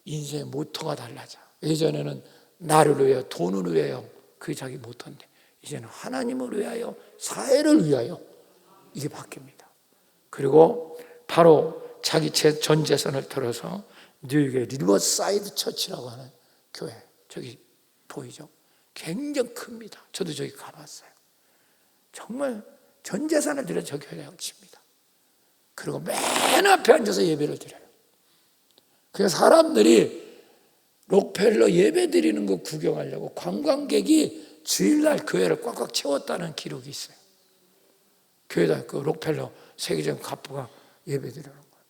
인생의 모토가 달라져. 예전에는 나를 위하여, 돈을 위하여, 그게 자기 모토인데 이제는 하나님을 위하여, 사회를 위하여, 이게 바뀝니다. 그리고 바로 자기 전 재산을 털어서 뉴욕의 리버사이드 처치라고 하는 교회, 저기 보이죠? 굉장히 큽니다. 저도 저기 가봤어요. 정말 전 재산을 들여 저 교회에 칩니다. 그리고 맨 앞에 앉아서 예배를 드려요. 그래서 사람들이 록펠러 예배 드리는 거 구경하려고 관광객이 주일날 교회를 꽉꽉 채웠다는 기록이 있어요. 교회다 그 록펠러 세계적 갑부가 예배 드리는 거예요.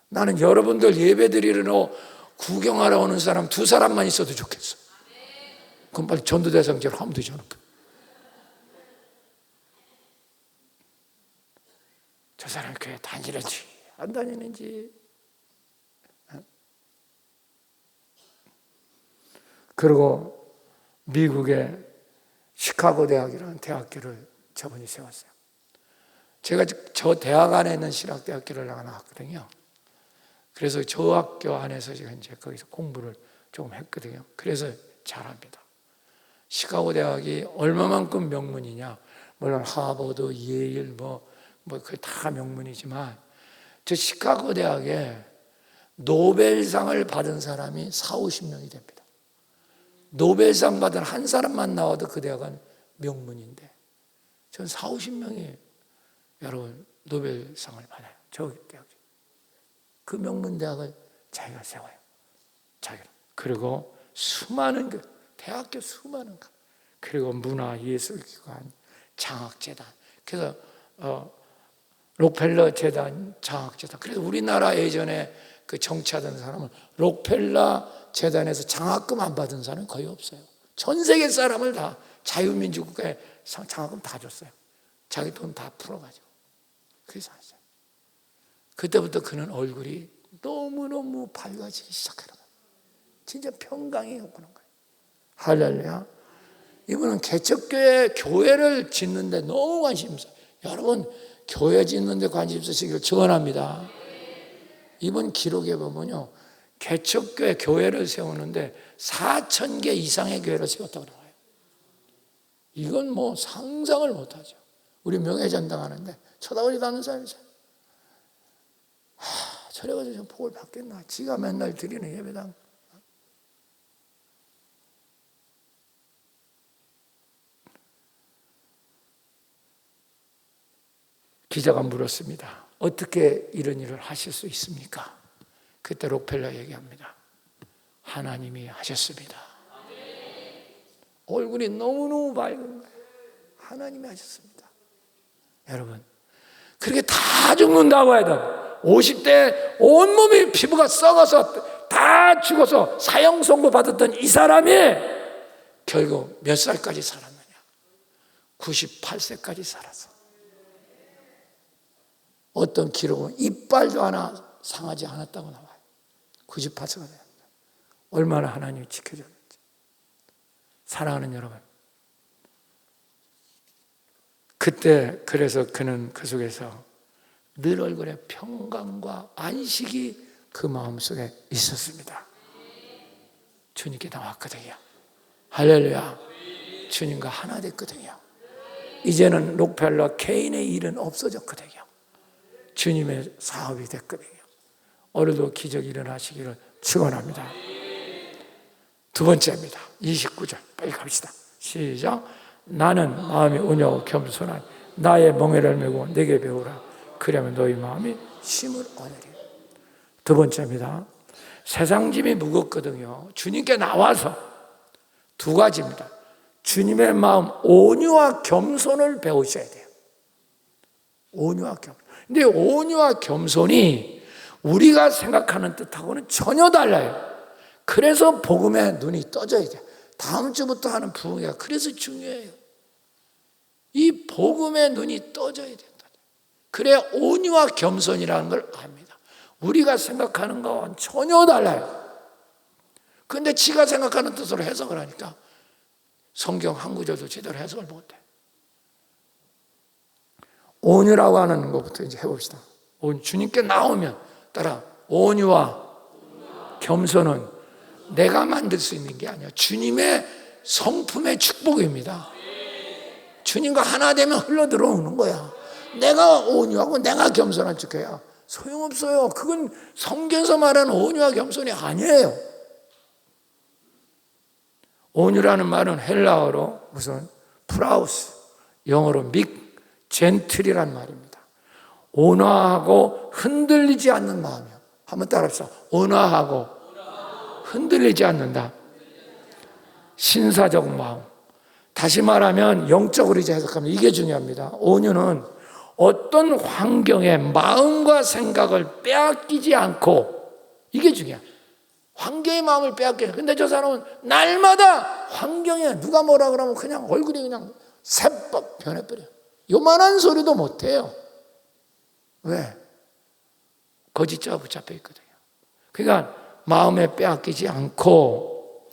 나는 여러분들 예배 드리러 구경하러 오는 사람 2사람만 있어도 좋겠어. 그럼 빨리 전도대상제로 하면 되잖아. 저 사람이 교회 다니는지 안 다니는지. 그리고 미국의 시카고 대학이라는 대학교를 저분이 세웠어요. 제가 저 대학 안에 있는 신학대학교를 나왔거든요. 그래서 저 학교 안에서 제가 이제 거기서 공부를 조금 했거든요. 그래서 잘합니다. 시카고 대학이 얼마만큼 명문이냐? 물론 하버드, 예일 그게 다 명문이지만 저 시카고 대학에 노벨상을 받은 사람이 40-50명이 됩니다. 노벨상 받은 한 사람만 나와도 그 대학은 명문인데 전 40-50명이 여러분 노벨상을 받아요. 저 대학. 그 명문 대학을 자기가 세워요. 자기가. 그리고 수많은 대학교 수많은 거. 그리고 문화예술기관, 장학재단. 그래서 록펠러 재단, 장학재단. 그래서 우리나라 예전에 그 정치하던 사람은 록펠러 재단에서 장학금 안 받은 사람은 거의 없어요. 전 세계 사람을 다 자유민주국가에 장학금 다 줬어요. 자기 돈 다 풀어가지고. 그래서 하셨어요. 그때부터 그는 얼굴이 너무너무 밝아지기 시작하는 거예요. 진짜 평강이 오는 거예요. 할렐루야. 이분은 개척교회, 교회를 짓는데 너무 관심 있어요. 여러분, 교회 짓는데 관심 있으시길 축원합니다. 이번 기록에 보면요, 개척교회, 교회를 세우는데 4,000개 이상의 교회를 세웠다고 그래요. 이건 뭐 상상을 못하죠. 우리 명예전당 하는데 쳐다보지도 않는 사람이 있어요. 저래 가지고 복을 받겠나? 지가 맨날 드리는 예배당. 기자가 물었습니다. 어떻게 이런 일을 하실 수 있습니까? 그때 록펠러 얘기합니다. 하나님이 하셨습니다. 얼굴이 너무너무 밝은 거예요. 하나님이 하셨습니다. 여러분, 그렇게 다 죽는다고 해도 50대 온몸이 피부가 썩어서 다 죽어서 사형 선고 받았던 이 사람이 결국 몇 살까지 살았느냐? 98세까지 살았어. 어떤 기록은 이빨도 하나 상하지 않았다고 나와요. 98세가 됩니다. 얼마나 하나님이 지켜줬는지. 사랑하는 여러분, 그때 그래서 그는 그 속에서 늘 얼굴에 평강과 안식이 그 마음속에 있었습니다. 주님께 나왔거든요. 할렐루야. 주님과 하나 됐거든요. 이제는 록펠러 개인의 일은 없어졌거든요. 주님의 사업이 됐거든요. 오늘도 기적이 일어나시기를 축원합니다. 두 번째입니다. 29절 빨리 갑시다. 시작. 나는 마음이 온유하고 겸손한 나의 멍에를 메고 내게 배우라. 그러면 너희 마음이 쉼을 얻으리. 두 번째입니다. 세상 짐이 무겁거든요. 주님께 나와서 두 가지입니다. 주님의 마음 온유와 겸손을 배우셔야 돼요. 온유와 겸손. 근데 온유와 겸손이 우리가 생각하는 뜻하고는 전혀 달라요. 그래서 복음에 눈이 떠져야 돼요. 다음 주부터 하는 부흥회가 그래서 중요해요. 이 복음에 눈이 떠져야 된다. 그래야 온유와 겸손이라는 걸 압니다. 우리가 생각하는 것과는 전혀 달라요. 그런데 지가 생각하는 뜻으로 해석을 하니까 성경 한 구절도 제대로 해석을 못해. 온유라고 하는 것부터 이제 해봅시다. 주님께 나오면 따라 온유와 겸손은 내가 만들 수 있는 게 아니야. 주님의 성품의 축복입니다. 주님과 하나 되면 흘러 들어오는 거야. 내가 온유하고 내가 겸손한 척해야 소용없어요. 그건 성경에서 말하는 온유와 겸손이 아니에요. 온유라는 말은 헬라어로 무슨 프라우스, 영어로 믹, 젠틀이란 말입니다. 온화하고 흔들리지 않는 마음이요. 한번 따라합시다. 온화하고 흔들리지 않는다. 신사적 마음. 다시 말하면 영적으로 이제 해석하면 이게 중요합니다. 온유는 어떤 환경에 마음과 생각을 빼앗기지 않고, 이게 중요해요. 환경의 마음을 빼앗겨요. 근데 저 사람은 날마다 환경에 누가 뭐라 그러면 그냥 얼굴이 그냥 새뻑 변해버려요. 요만한 소리도 못해요. 왜? 거짓자가 붙잡혀 있거든요. 그러니까 마음에 빼앗기지 않고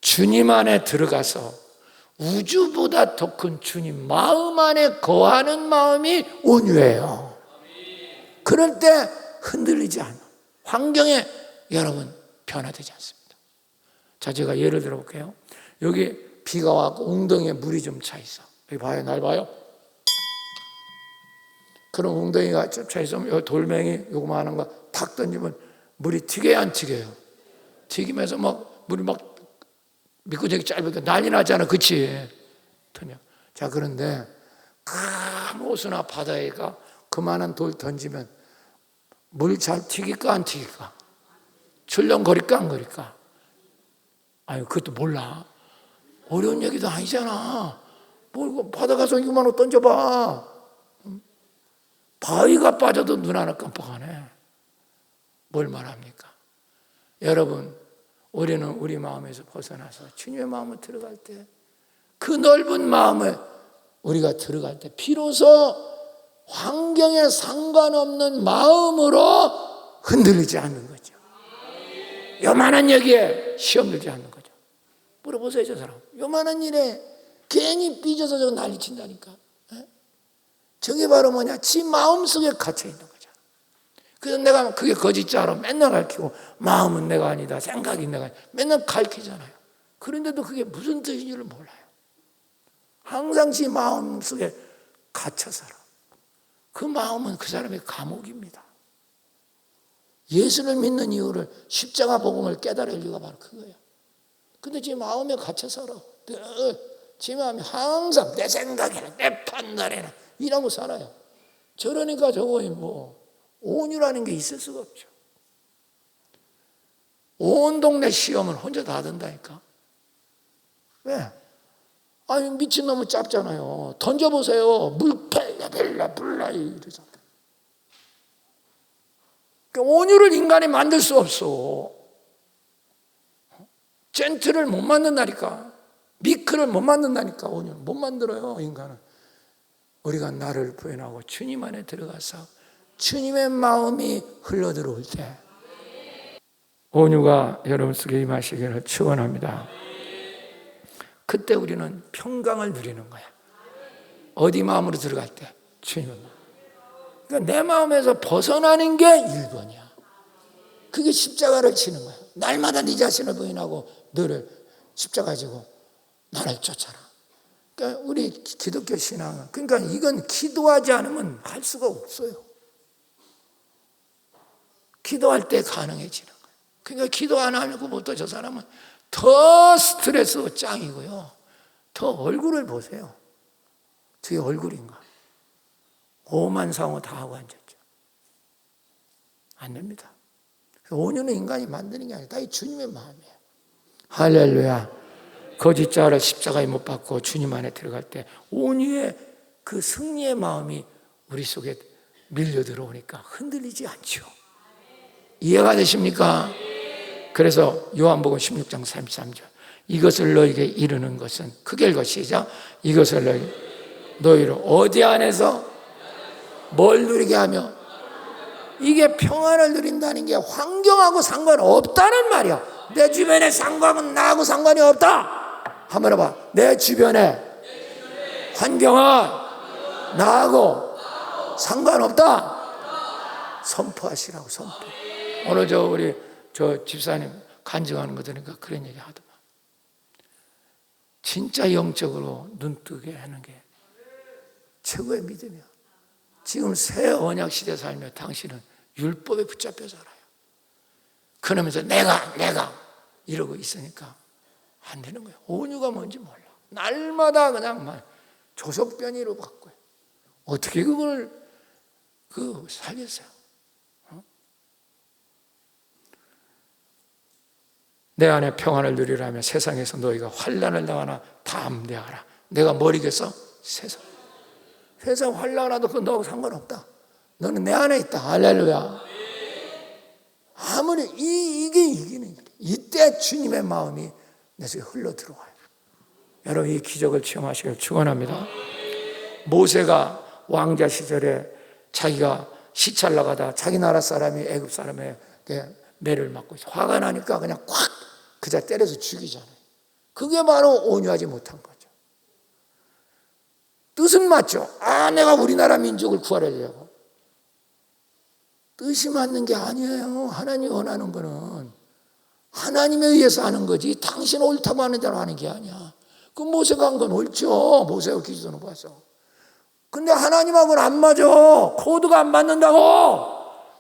주님 안에 들어가서 우주보다 더 큰 주님 마음 안에 거하는 마음이 온유해요. 그럴 때 흔들리지 않아. 환경에 여러분 변화되지 않습니다. 자, 제가 예를 들어 볼게요. 여기 비가 와서 웅덩이에 물이 좀 차 있어. 여기 봐요, 날 봐요. 그럼 웅덩이가 좀 차 있으면 여기 돌멩이 요거만한 거 탁 던지면 물이 튀겨야 안 튀겨요? 튀기면서 막 물이 막 미꾸라지 짧으니까 난리 나잖아, 그치? 자, 그런데 큰 호수나 바다에가 그만한 돌 던지면 물 잘 튀길까 안 튀길까? 출렁거릴까 안 거릴까? 아유, 그것도 몰라. 어려운 얘기도 아니잖아. 뭐 바다 가서 이거만 던져봐. 바위가 빠져도 눈 하나 깜빡하네. 뭘 말합니까? 여러분, 우리는 우리 마음에서 벗어나서 주님의 마음을 들어갈 때, 그 넓은 마음을 우리가 들어갈 때 비로소 환경에 상관없는 마음으로 흔들리지 않는 거죠. 요만한 얘기에 시험 들지 않는 거죠. 물어보세요, 저 사람. 요만한 일에 괜히 삐져서 저거 난리친다니까. 저게 바로 뭐냐? 지 마음속에 갇혀 있는 거죠. 그래서 내가 그게 거짓자로 맨날 가르치고, 마음은 내가 아니다, 생각이 내가 아니다, 맨날 가르치잖아요. 그런데도 그게 무슨 뜻인지를 몰라요. 항상 지 마음속에 갇혀 살아. 그 마음은 그 사람의 감옥입니다. 예수를 믿는 이유를 십자가 복음을 깨달을 이유가 바로 그거예요. 근데 지 마음에 갇혀 살아. 지 마음이 항상 내 생각이나 내 판단이나 이러고 살아요. 저러니까 저거에 뭐 온유라는 게 있을 수가 없죠. 온 동네 시험을 혼자 다 든다니까. 왜? 아니, 미친놈은 짧잖아요. 던져보세요. 물 펠라 불라 이러잖아. 그러니까 온유를 인간이 만들 수 없어. 젠틀을 못 만든다니까. 미크를 못 만든다니까. 온유를 못 만들어요, 인간은. 우리가 나를 부인하고 주님 안에 들어가서 주님의 마음이 흘러들어올 때 온유가 여러분 속에 임하시기를 축원합니다. 그때 우리는 평강을 누리는 거야. 어디 마음으로 들어갈 때? 주님의 마음. 그러니까 내 마음에서 벗어나는 게 1번이야. 그게 십자가를 치는 거야. 날마다 네 자신을 부인하고 너를 십자가 지고 나를 쫓아라. 그러니까 우리 기독교 신앙은, 그러니까 이건 기도하지 않으면 할 수가 없어요. 기도할 때 가능해지는 거예요. 그러니까 기도 안 하고부터 저 사람은 더 스트레스 짱이고요. 더 얼굴을 보세요. 저게 얼굴인가? 오만상호 다 하고 앉았죠. 안 됩니다. 온유는 인간이 만드는 게 아니라 다 이 주님의 마음이에요. 할렐루야. 거짓자를 십자가에 못 박고 주님 안에 들어갈 때 온유의 그 승리의 마음이 우리 속에 밀려 들어오니까 흔들리지 않죠. 이해가 되십니까? 그래서 요한복음 16장 33절, 이것을 너에게 이르는 것은, 크게 읽어 시작. 이것을 너희를 어디 안에서? 뭘 누리게 하며? 이게 평안을 누린다는 게 환경하고 상관없다는 말이야. 내 주변의 상관은 나하고 상관이 없다. 한번 해봐. 내 주변에 환경은 나하고 상관없다. 선포하시라고. 선포. 오늘 우리 집사님 간증하는 거 들으니까 그런 얘기 하더만. 진짜 영적으로 눈뜨게 하는 게 최고의 믿음이야. 지금 새 언약 시대 살며 당신은 율법에 붙잡혀 살아요. 그러면서 내가 이러고 있으니까 안 되는 거예요. 온유가 뭔지 몰라. 날마다 그냥 조석변이로 바꿔요. 어떻게 그걸 살겠어요? 내 안에 평안을 누리라면 세상에서 너희가 환난을 당하나 담대하라. 내가 뭐리겠어? 세상 환난하도 그건 너하고 상관없다. 너는 내 안에 있다. 할렐루야. 아무리 이게 이기는 일. 이때 주님의 마음이 내 속에 흘러 들어와요. 여러분 이 기적을 체험하시길 축원합니다. 모세가 왕자 시절에 자기가 시찰 나가다 자기 나라 사람이 애굽 사람에게 매를 맞고 화가 나니까 그냥 콱 그자 때려서 죽이잖아요. 그게 바로 온유하지 못한 거죠. 뜻은 맞죠. 내가 우리나라 민족을 구하려고. 뜻이 맞는 게 아니에요. 하나님이 원하는 거는 하나님에 의해서 하는 거지 당신 옳다고 하는 대로 하는 게 아니야. 그 모세가 한 건 옳죠. 모세가 기준으로 봐서. 근데 하나님하고는 안 맞아. 코드가 안 맞는다고.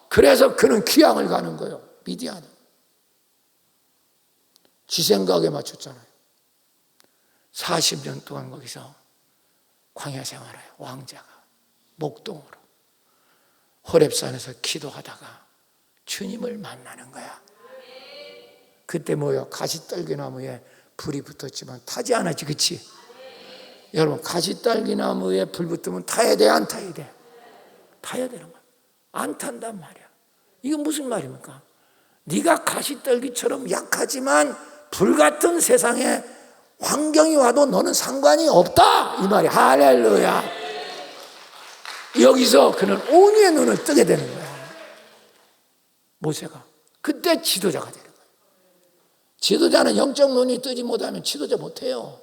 그래서 그는 귀향을 가는 거예요. 미디안에. 지 생각에 맞췄잖아요. 40년 동안 거기서 광야 생활해요. 왕자가 목동으로 호렙산에서 기도하다가 주님을 만나는 거야. 그때 뭐요? 가시떨기나무에 불이 붙었지만 타지 않았지, 그치? 여러분 가시떨기나무에 불 붙으면 타야 돼, 안 타야 돼? 타야 되는 거야. 안 탄단 말이야. 이건 무슨 말입니까? 네가 가시떨기처럼 약하지만 불같은 세상에 환경이 와도 너는 상관이 없다 이 말이야. 할렐루야. 여기서 그는 온유의 눈을 뜨게 되는 거야. 모세가 그때 지도자가 되는 거야. 지도자는 영적 눈이 뜨지 못하면 지도자 못해요.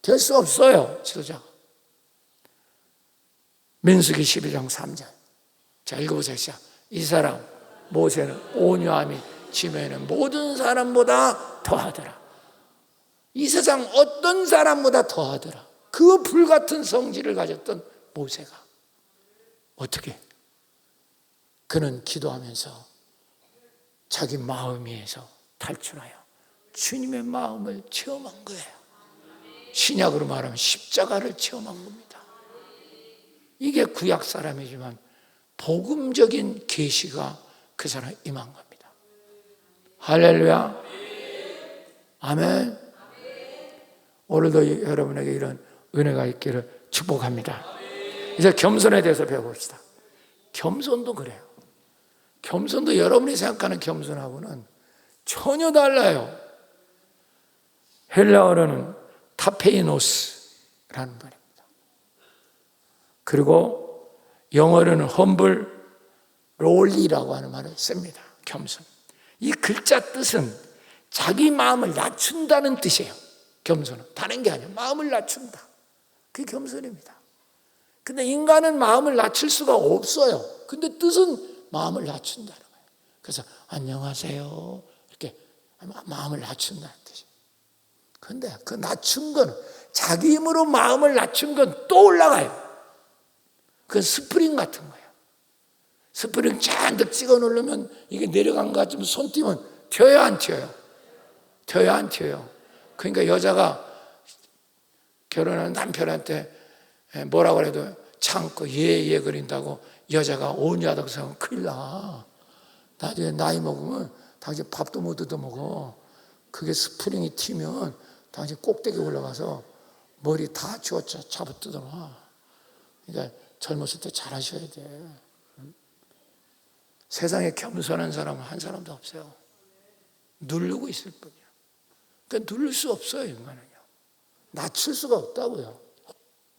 될 수 없어요. 지도자가. 민수기 12장 3절. 자 읽어보세요. 시작. 이 사람 모세는 온유함이 지면은 모든 사람보다 더하더라. 이 세상 어떤 사람보다 더하더라. 그 불같은 성질을 가졌던 모세가 어떻게? 그는 기도하면서 자기 마음 위에서 탈출하여 주님의 마음을 체험한 거예요. 신약으로 말하면 십자가를 체험한 겁니다. 이게 구약 사람이지만 복음적인 계시가 그 사람에 임한 겁니다. 할렐루야. 아멘. 오늘도 여러분에게 이런 은혜가 있기를 축복합니다. 이제 겸손에 대해서 배워봅시다. 겸손도 그래요. 겸손도 여러분이 생각하는 겸손하고는 전혀 달라요. 헬라어로는 타페이노스라는 말입니다. 그리고 영어로는 험블 롤리라고 하는 말을 씁니다. 겸손. 이 글자 뜻은 자기 마음을 낮춘다는 뜻이에요. 겸손은 다른 게 아니에요. 마음을 낮춘다. 그게 겸손입니다. 근데 인간은 마음을 낮출 수가 없어요. 근데 뜻은 마음을 낮춘다는 거예요. 그래서 안녕하세요 이렇게 마음을 낮춘다는 뜻이에요. 근데 그 낮춘 건 자기 힘으로 마음을 낮춘 건 또 올라가요. 그건 스프링 같은 거예요. 스프링 잔뜩 찍어 누르면 이게 내려간 것 같으면 손 띄면 튀어요, 안 튀어요? 튀어요, 안 튀어요? 그러니까 여자가 결혼한 남편한테 뭐라고 해도 참고 예 그린다고 여자가 온유하다고 생각하면 큰일 나. 나중에 나이 먹으면 당신 밥도 못 얻어먹어. 그게 스프링이 튀면 당신 꼭대기 올라가서 머리 다 잡아뜯어놔. 그러니까 젊었을 때 잘하셔야 돼. 세상에 겸손한 사람은 한 사람도 없어요. 누르고 있을 뿐이야. 그러니까 누를 수 없어요, 인간은요. 낮출 수가 없다고요.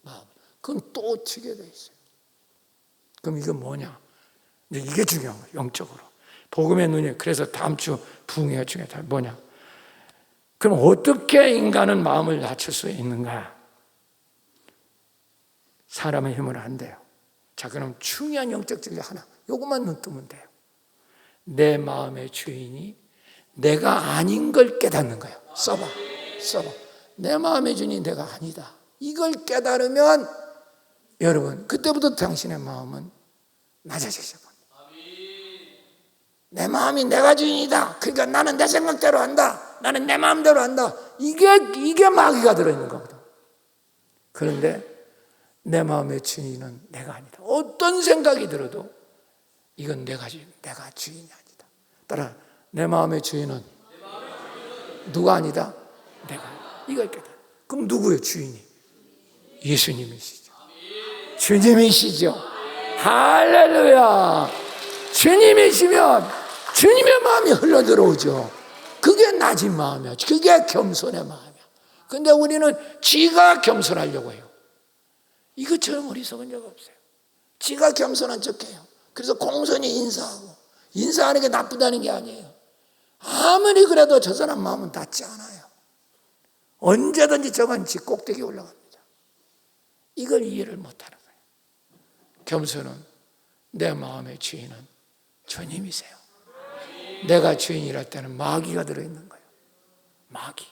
마음. 그건 또 튀게 돼 있어요. 그럼 이건 뭐냐? 이게 중요한 거예요. 영적으로. 복음의 눈이. 그래서 다음 주 부흥회가 중요하다. 뭐냐? 그럼 어떻게 인간은 마음을 낮출 수 있는가? 사람의 힘은 안 돼요. 자, 그럼 중요한 영적 진리 하나. 요것만 눈 뜨면 돼요. 내 마음의 주인이 내가 아닌 걸 깨닫는 거예요. 써봐. 내 마음의 주인이 내가 아니다. 이걸 깨달으면 여러분, 그때부터 당신의 마음은 낮아지기 시작합니다. 내 마음이 내가 주인이다. 그러니까 나는 내 생각대로 한다. 나는 내 마음대로 한다. 이게 마귀가 들어있는 거거든. 그런데 내 마음의 주인은 내가 아니다. 어떤 생각이 들어도 이건 내가 주인이 아니다. 따라 내 마음의 주인은 누가 아니다? 내가. 이걸 깨달아. 그럼 누구예요? 주인이? 예수님이시죠. 주님이시죠. 할렐루야. 주님이시면 주님의 마음이 흘러들어오죠. 그게 낮은 마음이야. 그게 겸손의 마음이야. 근데 우리는 지가 겸손하려고 해요. 이것처럼 어리석은 적 없어요. 지가 겸손한 척해요. 그래서 공손히 인사하고, 인사하는 게 나쁘다는 게 아니에요. 아무리 그래도 저 사람 마음은 닿지 않아요. 언제든지 저건 지 꼭대기에 올라갑니다. 이걸 이해를 못하는 거예요. 겸손은 내 마음의 주인은 주님이세요. 내가 주인이랄 때는 마귀가 들어있는 거예요. 마귀.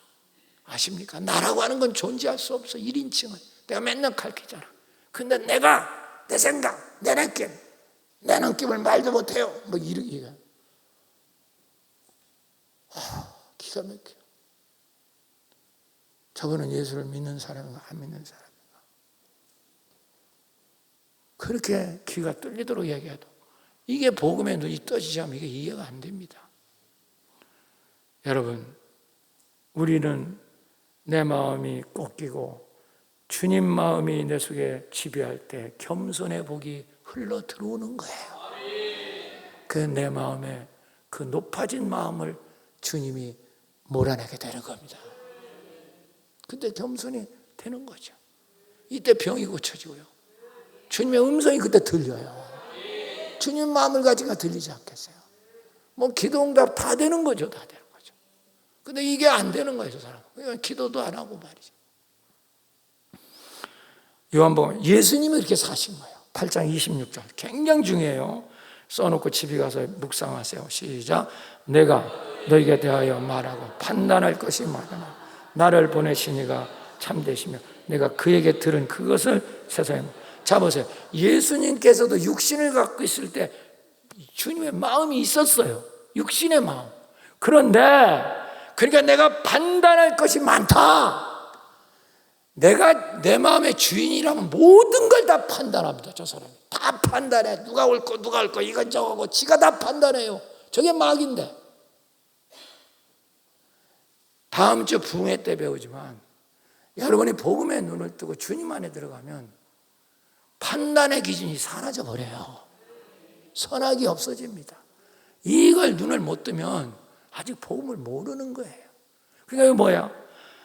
아십니까? 나라고 하는 건 존재할 수 없어. 1인칭은. 내가 맨날 가르치잖아. 근데 내가, 내 생각, 내 느낌을 말도 못해요. 뭐 이렇게. 기가 막혀. 저거는 예수를 믿는 사람인가 안 믿는 사람인가. 그렇게 귀가 뚫리도록 얘기해도 이게 복음의 눈이 떠지지 않으면 이게 이해가 안 됩니다. 여러분, 우리는 내 마음이 꺾이고 주님 마음이 내 속에 지배할 때 겸손의 복이 흘러 들어오는 거예요. 그 내 마음에 그 높아진 마음을 주님이 몰아내게 되는 겁니다. 그때 겸손이 되는 거죠. 이때 병이 고쳐지고요. 주님의 음성이 그때 들려요. 주님 마음을 가지고 들리지 않겠어요? 뭐 기도응답 다 되는 거죠. 다 되는 거죠. 근데 이게 안 되는 거예요. 저 사람. 그러니까 기도도 안 하고 말이죠. 요한복음 예수님이 이렇게 사신 거예요. 8장 26절 굉장히 중요해요. 써놓고 집에 가서 묵상하세요. 시작. 내가 너에게 대하여 말하고 판단할 것이 많으나 나를 보내시니가 참되시며 내가 그에게 들은 그것을 세상에. 자 보세요. 예수님께서도 육신을 갖고 있을 때 주님의 마음이 있었어요. 육신의 마음. 그런데 그러니까 내가 판단할 것이 많다. 내가 내 마음의 주인이라면 모든 걸 다 판단합니다. 저 사람이 다 판단해. 누가 올 거 이건 저거고 지가 다 판단해요. 저게 마귀인데. 다음 주 부흥회 때 배우지만 여러분이 복음의 눈을 뜨고 주님 안에 들어가면 판단의 기준이 사라져 버려요. 선악이 없어집니다. 이걸 눈을 못 뜨면 아직 복음을 모르는 거예요. 그러니까 이거 뭐야?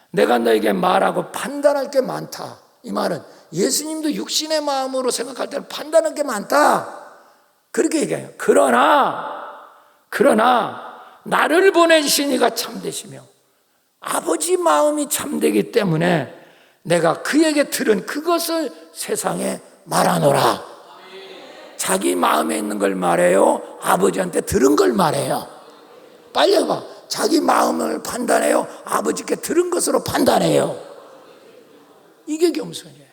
내가 너에게 말하고 판단할 게 많다. 이 말은 예수님도 육신의 마음으로 생각할 때는 판단할 게 많다. 그렇게 얘기해요. 그러나 나를 보내시니가 참되시며 아버지 마음이 참되기 때문에 내가 그에게 들은 그것을 세상에 말하노라. 자기 마음에 있는 걸 말해요? 아버지한테 들은 걸 말해요? 빨리 해봐. 자기 마음을 판단해요? 아버지께 들은 것으로 판단해요? 이게 겸손이에요.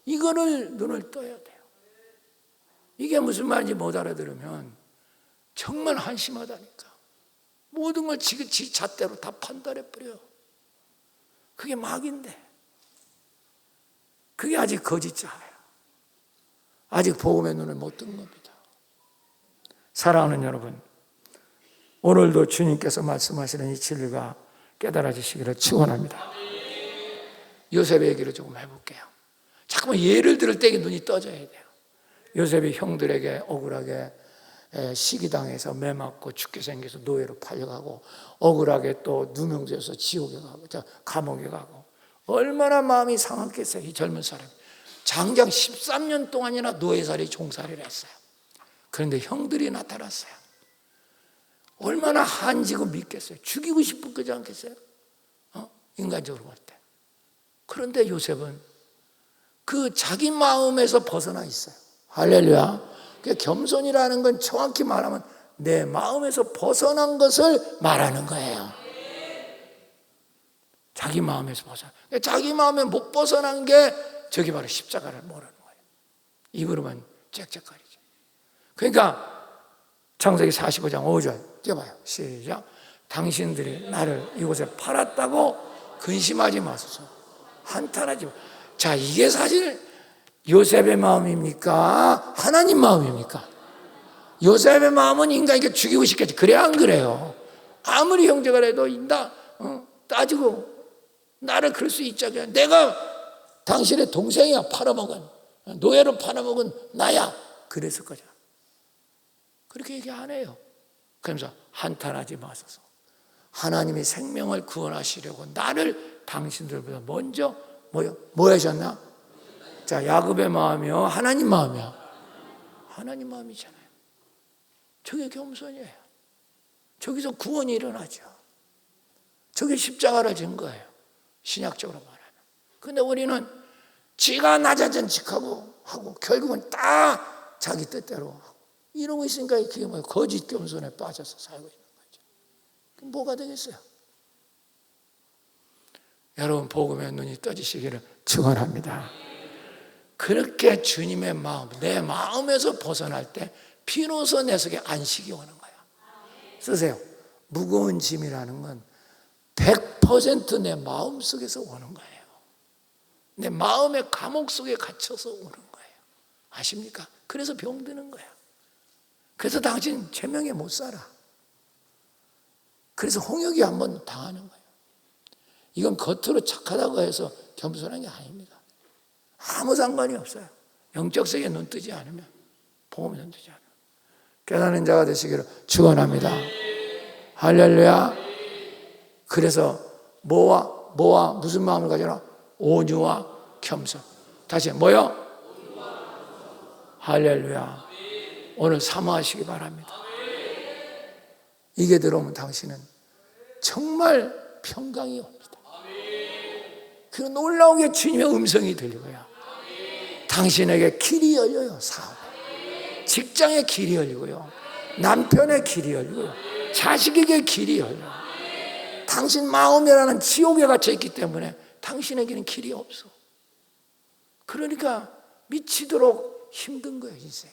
이거를 눈을 떠야 돼요. 이게 무슨 말인지 못 알아들으면 정말 한심하다니까. 모든 걸 지 잣대로 다 판단해버려요. 그게 마귀인데. 그게 아직 거짓자예요. 아직 복음의 눈을 못 뜬 겁니다. 사랑하는 여러분, 오늘도 주님께서 말씀하시는 이 진리가 깨달아지시기를 축원합니다. 요셉의 얘기를 조금 해볼게요. 자꾸만 예를 들을 때 눈이 떠져야 돼요. 요셉이 형들에게 억울하게 시기당해서 매 맞고 죽게 생겨서 노예로 팔려가고 억울하게 또 누명져서 지옥에 가고 감옥에 가고 얼마나 마음이 상했겠어요. 이 젊은 사람이. 장장 13년 동안이나 노예살이 종살이를 했어요. 그런데 형들이 나타났어요. 얼마나 한지고 믿겠어요. 죽이고 싶을 거지 않겠어요? 인간적으로 볼 때. 그런데 요셉은 그 자기 마음에서 벗어나 있어요. 할렐루야. 그 겸손이라는 건 정확히 말하면 내 마음에서 벗어난 것을 말하는 거예요. 자기 마음에서 벗어나. 자기 마음에 못 벗어난 게 저기 바로 십자가를 모르는 거예요. 입으로만 짹짹거리죠. 그러니까 창세기 45장 5절 띄워봐요. 시작. 당신들이 나를 이곳에 팔았다고 근심하지 마소서. 한탄하지 마. 자, 이게 사실 요셉의 마음입니까? 하나님 마음입니까? 요셉의 마음은 인간에게 죽이고 싶겠지. 그래 안 그래요? 아무리 형제가 해도 따지고 나를 그럴 수 있죠. 내가 당신의 동생이야. 팔아먹은 노예로 팔아먹은 나야. 그랬을 거죠. 그렇게 얘기 안 해요. 그러면서 한탄하지 마소서. 하나님이 생명을 구원하시려고 나를 당신들보다 먼저 뭐 하셨나? 자, 야곱의 마음이요, 하나님 마음이요. 하나님 마음이잖아요. 저게 겸손이에요. 저기서 구원이 일어나죠. 저게 십자가를 진 거예요. 신약적으로 말하면. 근데 우리는 지가 낮아진 척하고 하고 결국은 다 자기 뜻대로 하고 이러고 있으니까 그게 뭐예요? 거짓 겸손에 빠져서 살고 있는 거죠. 그럼 뭐가 되겠어요? 여러분 복음의 눈이 떠지시기를 축원합니다. 그렇게 주님의 마음, 내 마음에서 벗어날 때 비로소 내 속에 안식이 오는 거예요. 쓰세요. 무거운 짐이라는 건 100% 내 마음 속에서 오는 거예요. 내 마음의 감옥 속에 갇혀서 오는 거예요. 아십니까? 그래서 병드는 거예요. 그래서 당신 제명에 못 살아. 그래서 홍역이 한번 당하는 거예요. 이건 겉으로 착하다고 해서 겸손한 게 아닙니다. 아무 상관이 없어요. 영적 세계에 눈 뜨지 않으면, 복음에 눈 뜨지 않으면. 깨닫는 자가 되시기를 축원합니다. 할렐루야. 그래서 뭐와 무슨 마음을 가져라? 온유와 겸손. 다시 뭐요? 할렐루야. 오늘 사모하시기 바랍니다. 이게 들어오면 당신은 정말 평강이 옵니다. 그 놀라우게 주님의 음성이 들리고요. 당신에게 길이 열려요. 사업에. 직장에 길이 열리고요. 남편의 길이 열리고요. 자식에게 길이 열려요. 당신 마음이라는 지옥에 갇혀있기 때문에 당신에게는 길이 없어. 그러니까 미치도록 힘든 거예요, 인생.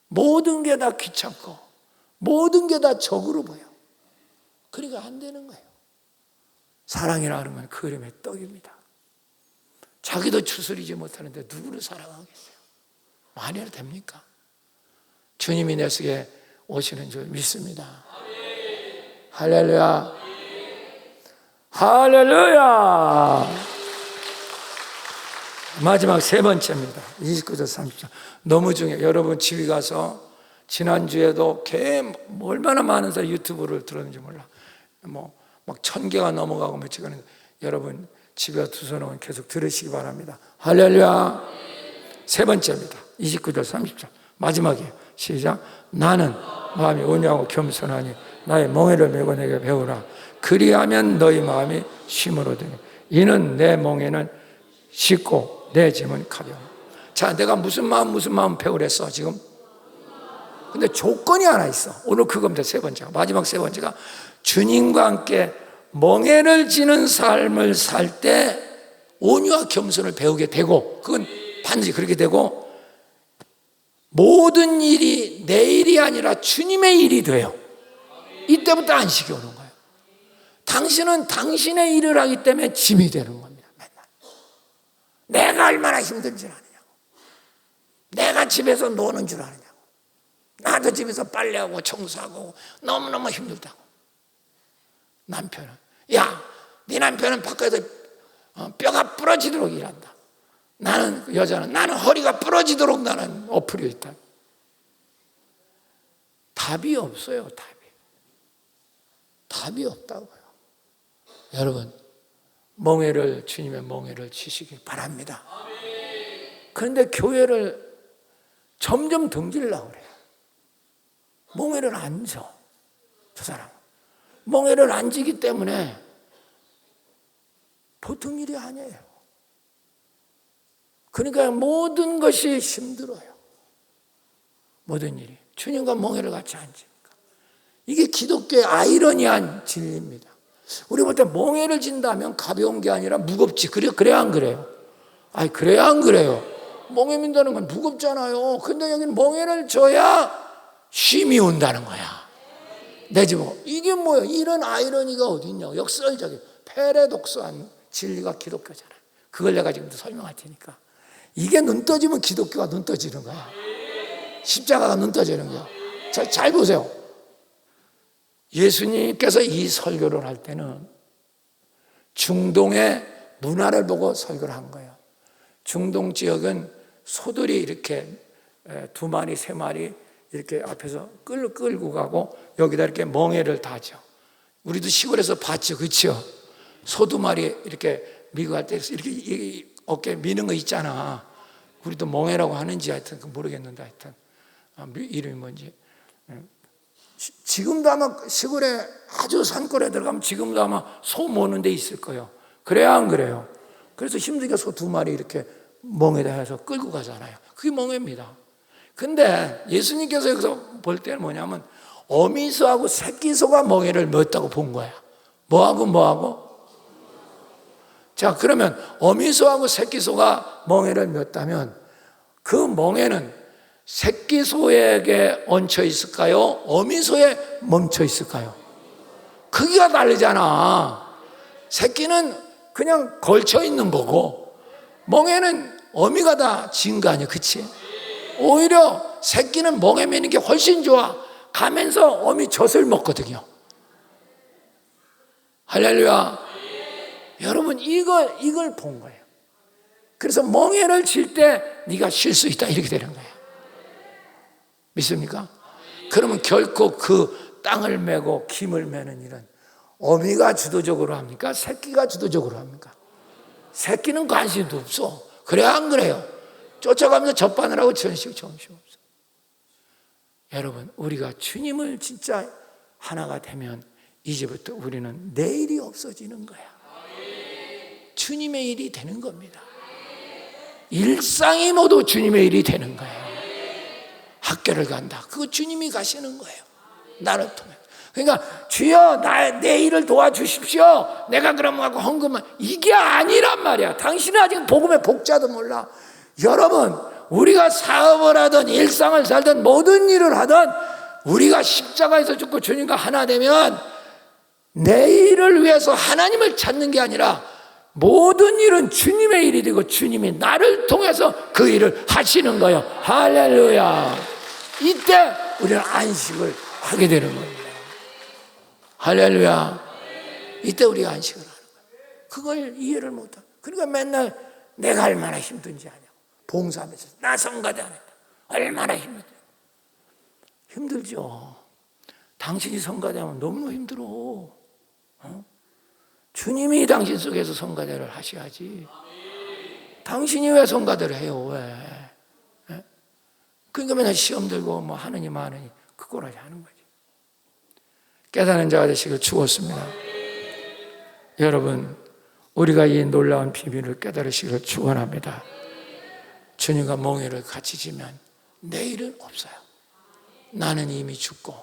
모든 게 다 귀찮고 모든 게 다 적으로 보여. 그러니까 안 되는 거예요. 사랑이라는 건 그림의 떡입니다. 자기도 추스리지 못하는데 누구를 사랑하겠어요? 말이 됩니까? 주님이 내 속에 오시는 줄 믿습니다. 할렐루야. 할렐루야. 마지막 세 번째입니다. 29절 30절. 너무 중요해요. 여러분 집에 가서 지난주에도 얼마나 많은 사람이 유튜브를 들었는지 몰라. 막 1000개가 넘어가고 며칠 가는데 여러분 집에 가서 두 손 오면 계속 들으시기 바랍니다. 할렐루야. 세 번째입니다. 29절 30절. 마지막이에요. 시작. 나는 마음이 온유하고 겸손하니 나의 멍에를 메고 내게 배우라. 그리하면 너희 마음이 쉼을 얻으니 이는 내 멍에는 쉽고 내 짐은 가벼워. 자, 내가 무슨 마음 배우랬어 지금? 근데 조건이 하나 있어. 오늘 그겁니다. 세 번째가. 마지막 세 번째가 주님과 함께 멍에를 지는 삶을 살 때 온유와 겸손을 배우게 되고, 그건 반드시 그렇게 되고, 모든 일이 내 일이 아니라 주님의 일이 돼요. 이때부터 안식이 오는 거예요. 당신은 당신의 일을 하기 때문에 짐이 되는 겁니다. 맨날 내가 얼마나 힘든 줄 아느냐고, 내가 집에서 노는 줄 아느냐고, 나도 집에서 빨래하고 청소하고 너무너무 힘들다고. 남편은, 야, 네 남편은 바깥에서 뼈가 부러지도록 일한다. 여자는 나는 허리가 부러지도록 나는 엎으려 있다. 답이 없어요. 답이 없다고요. 여러분, 주님의 멍에를 치시길 바랍니다. 그런데 교회를 점점 등지려고 그래요. 멍에를 안 져. 저 사람. 멍에를 안 지기 때문에 보통 일이 아니에요. 그러니까 모든 것이 힘들어요. 모든 일이. 주님과 멍에를 같이 앉으니까. 이게 기독교의 아이러니한 진리입니다. 우리 볼 때 멍에를 진다면 가벼운 게 아니라 무겁지. 그래야 안 그래요? 아니, 그래야 안 그래요? 멍에 민다는 건 무겁잖아요. 근데 여기는 멍에를 져야 쉼이 온다는 거야. 내지뭐 이게 뭐예요? 이런 아이러니가 어디 있냐고. 역설적인 패러독스한 진리가 기독교잖아요. 그걸 내가 지금 설명할 테니까. 이게 눈 떠지면 기독교가 눈 떠지는 거야. 십자가가 눈 떠지는 거야. 잘 보세요. 예수님께서 이 설교를 할 때는 중동의 문화를 보고 설교를 한 거예요. 중동 지역은 소들이 이렇게 2마리, 3마리 이렇게 앞에서 끌고 가고 여기다 이렇게 멍에를 다죠. 우리도 시골에서 봤죠. 그렇죠? 소 2마리 이렇게 미고 할 때 이렇게 어깨 미는 거 있잖아. 우리도 멍에라고 하는지 하여튼 모르겠는데 하여튼 이름이 뭔지. 지금도 아마 시골에 아주 산골에 들어가면 지금도 아마 소 모는 데 있을 거예요. 그래야 안 그래요? 그래서 힘들게 소 2마리 이렇게 멍에다 해서 끌고 가잖아요. 그게 멍에입니다. 근데 예수님께서 여기서 볼 때는 뭐냐면 어미소하고 새끼소가 멍에를 맸다고 본 거야. 뭐하고? 자, 그러면 어미소하고 새끼소가 멍에를 맸다면 그 멍에는 새끼소에게 얹혀 있을까요? 어미소에 멈춰 있을까요? 크기가 다르잖아. 새끼는 그냥 걸쳐 있는 거고 멍에는 어미가 다 지은 거 아니야. 그치? 오히려 새끼는 멍에 매는 게 훨씬 좋아. 가면서 어미 젖을 먹거든요. 할렐루야. 여러분 이걸 본 거예요. 그래서 멍에를 칠 때 네가 쉴 수 있다 이렇게 되는 거예요. 믿습니까? 그러면 결코 그 땅을 메고 김을 메는 일은 어미가 주도적으로 합니까? 새끼가 주도적으로 합니까? 새끼는 관심도 없어. 그래 안 그래요? 쫓아가면서 젖바느라고 정신 없어. 여러분, 우리가 주님을 진짜 하나가 되면 이제부터 우리는 내일이 없어지는 거야. 주님의 일이 되는 겁니다. 일상이 모두 주님의 일이 되는 거예요. 학교를 간다. 그거 주님이 가시는 거예요. 나를 통해. 그러니까 주여 내 일을 도와주십시오. 내가 그러면 하고 헌금만 이게 아니란 말이야. 당신은 아직 복음의 복자도 몰라. 여러분, 우리가 사업을 하든 일상을 살든 모든 일을 하든 우리가 십자가에서 죽고 주님과 하나 되면 내일을 위해서 하나님을 찾는 게 아니라 모든 일은 주님의 일이 되고 주님이 나를 통해서 그 일을 하시는 거예요. 할렐루야. 이때 우리는 안식을 하게 되는 겁니다. 할렐루야. 이때 우리가 안식을 하는 거예요. 그걸 이해를 못하고 그러니까 맨날 내가 얼마나 힘든지 아냐고 봉사하면서 나 성가대 안 했다. 얼마나 힘들죠. 당신이 성가대하면 너무 힘들어. 주님이 당신 속에서 성가대를 하셔야지. 당신이 왜 성가대를 해요? 왜? 그러니까 맨날 시험 들고 뭐 하느니 마느니 그 꼬라지 하는 거지. 깨닫는 자가 되시길 축원합니다. 여러분, 우리가 이 놀라운 비밀을 깨달으시길 축원합니다. 주님과 멍에를 같이 지면 내일은 없어요. 나는 이미 죽고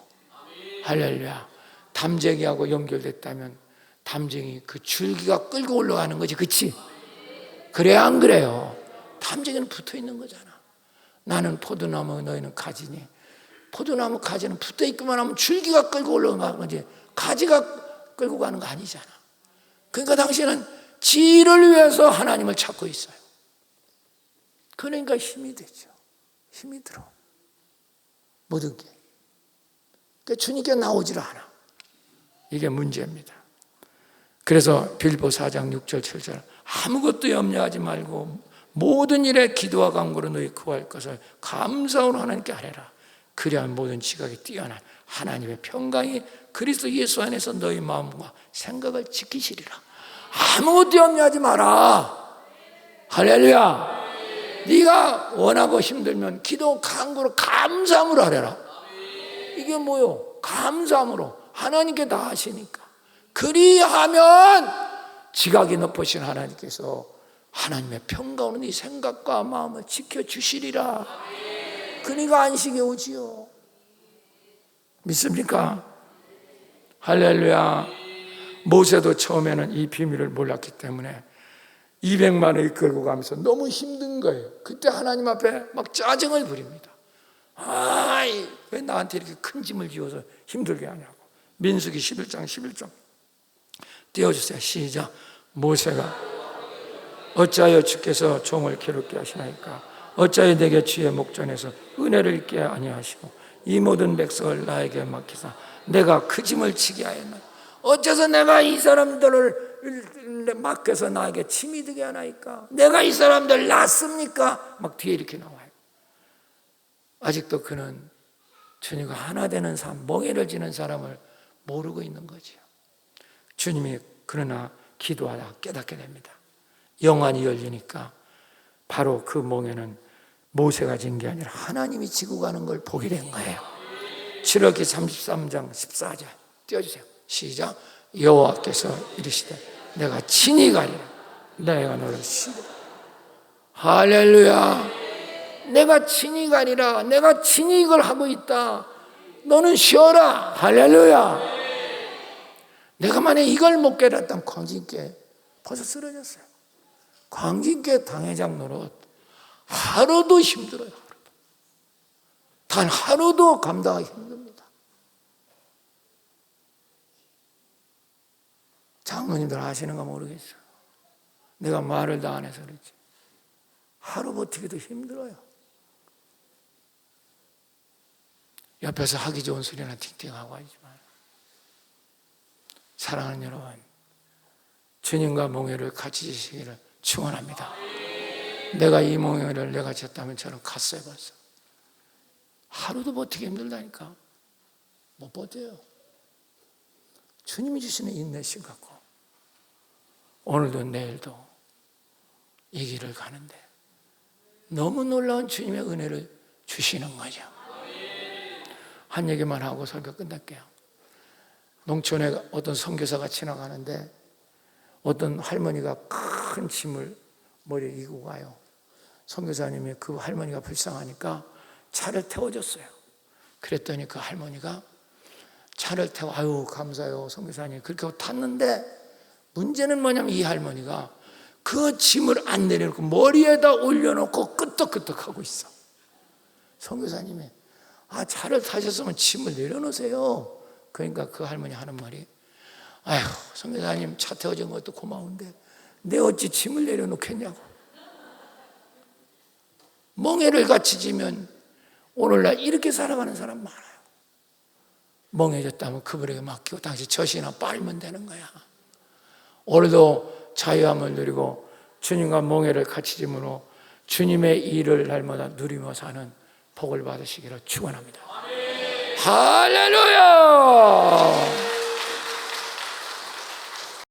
할렐루야. 담쟁이하고 연결됐다면 담쟁이 그 줄기가 끌고 올라가는 거지. 그치? 그래야 안 그래요? 담쟁이는 붙어 있는 거잖아. 나는 포도나무 너희는 가지니 포도나무 가지는 붙어 있기만 하면 줄기가 끌고 올라가는 거지 가지가 끌고 가는 거 아니잖아. 그러니까 당신은 지를 위해서 하나님을 찾고 있어요. 그러니까 힘이 되죠. 힘이 들어. 모든 게. 그러니까 주님께 나오질 않아. 이게 문제입니다. 그래서 빌보 4장 6절 7절 아무것도 염려하지 말고 모든 일에 기도와 간구로 너희 구할 것을 감사로 하나님께 아뢰라. 그리하면 모든 지각이 뛰어난 하나님의 평강이 그리스도 예수 안에서 너희 마음과 생각을 지키시리라. 아무것도 염려하지 마라. 할렐루야. 네가 원하고 힘들면 기도 간구로 감사함으로 하래라. 이게 뭐요? 감사함으로. 하나님께 다 하시니까. 그리하면 지각이 높으신 하나님께서 하나님의 평가오는 이 생각과 마음을 지켜주시리라. 그러니까 안식이 오지요. 믿습니까? 할렐루야. 모세도 처음에는 이 비밀을 몰랐기 때문에 200만을 이끌고 가면서 너무 힘든 거예요. 그때 하나님 앞에 막 짜증을 부립니다. 아이, 왜 나한테 이렇게 큰 짐을 지어서 힘들게 하냐고. 민수기 11장 11절 띄워주세요. 시작. 모세가 어찌하여 주께서 종을 괴롭게 하시나이까? 어찌하여 내게 주의 목전에서 은혜를 잊게 아니하시고 이 모든 백성을 나에게 맡기사 내가 그 짐을 지게 하였나? 어째서 내가 이 사람들을 맡겨서 나에게 짐이 되게 하나이까? 내가 이 사람들 낫습니까? 막 뒤에 이렇게 나와요. 아직도 그는 주님과 하나 되는 삶, 멍에를 지는 사람을 모르고 있는 거죠. 주님이 그러나 기도하다 깨닫게 됩니다. 영안이 열리니까 바로 그 멍에는 모세가 진 게 아니라 하나님이 지고 가는 걸 보게 된 거예요. 출애굽기 33장 14절 띄워주세요. 시작. 여호와께서 이르시되 내가 친히 가리라. 내가 너를 쉬리라. 할렐루야. 내가 친히 가리라. 내가 친히 이걸 하고 있다. 너는 쉬어라. 할렐루야. 내가 만약 이걸 못 깨닫다면 광진께 벌써 쓰러졌어요. 광진께 당회장 노릇 하루도 힘들어요. 단 하루도 감당하기 힘듭니다. 장로님들 아시는가 모르겠어요. 내가 말을 다 안 해서 그렇지. 하루 버티기도 힘들어요. 옆에서 하기 좋은 소리나 팅팅하고 하지만 사랑하는 여러분, 주님과 몽회를 같이 지시기를 축원합니다. 내가 이 몽회를 내가 졌다면 저는 갔어요 벌써. 하루도 버티기 힘들다니까. 못 버텨요. 주님이 주시는 인내심 갖고 오늘도 내일도 이 길을 가는데 너무 놀라운 주님의 은혜를 주시는 거죠. 한 얘기만 하고 설교 끝낼게요. 농촌에 어떤 선교사가 지나가는데 어떤 할머니가 큰 짐을 머리에 이고 가요. 선교사님이 그 할머니가 불쌍하니까 차를 태워줬어요. 그랬더니 그 할머니가 차를 태워, 아유 감사해요 선교사님 그렇게 하고 탔는데 문제는 뭐냐면 이 할머니가 그 짐을 안 내려놓고 머리에다 올려놓고 끄떡끄떡하고 있어. 선교사님이 차를 타셨으면 짐을 내려놓으세요. 그러니까 그 할머니 하는 말이 아휴 선교사님 차 태워준 것도 고마운데 내 어찌 짐을 내려놓겠냐고. 멍에를 같이 지면 오늘날 이렇게 살아가는 사람 많아요. 멍해졌다면 그분에게 맡기고 당신 젖이나 빨면 되는 거야. 오늘도 자유함을 누리고 주님과 멍에를 같이 짐으로 주님의 일을 날마다 누리며 사는 복을 받으시기를 축원합니다. 할렐루야.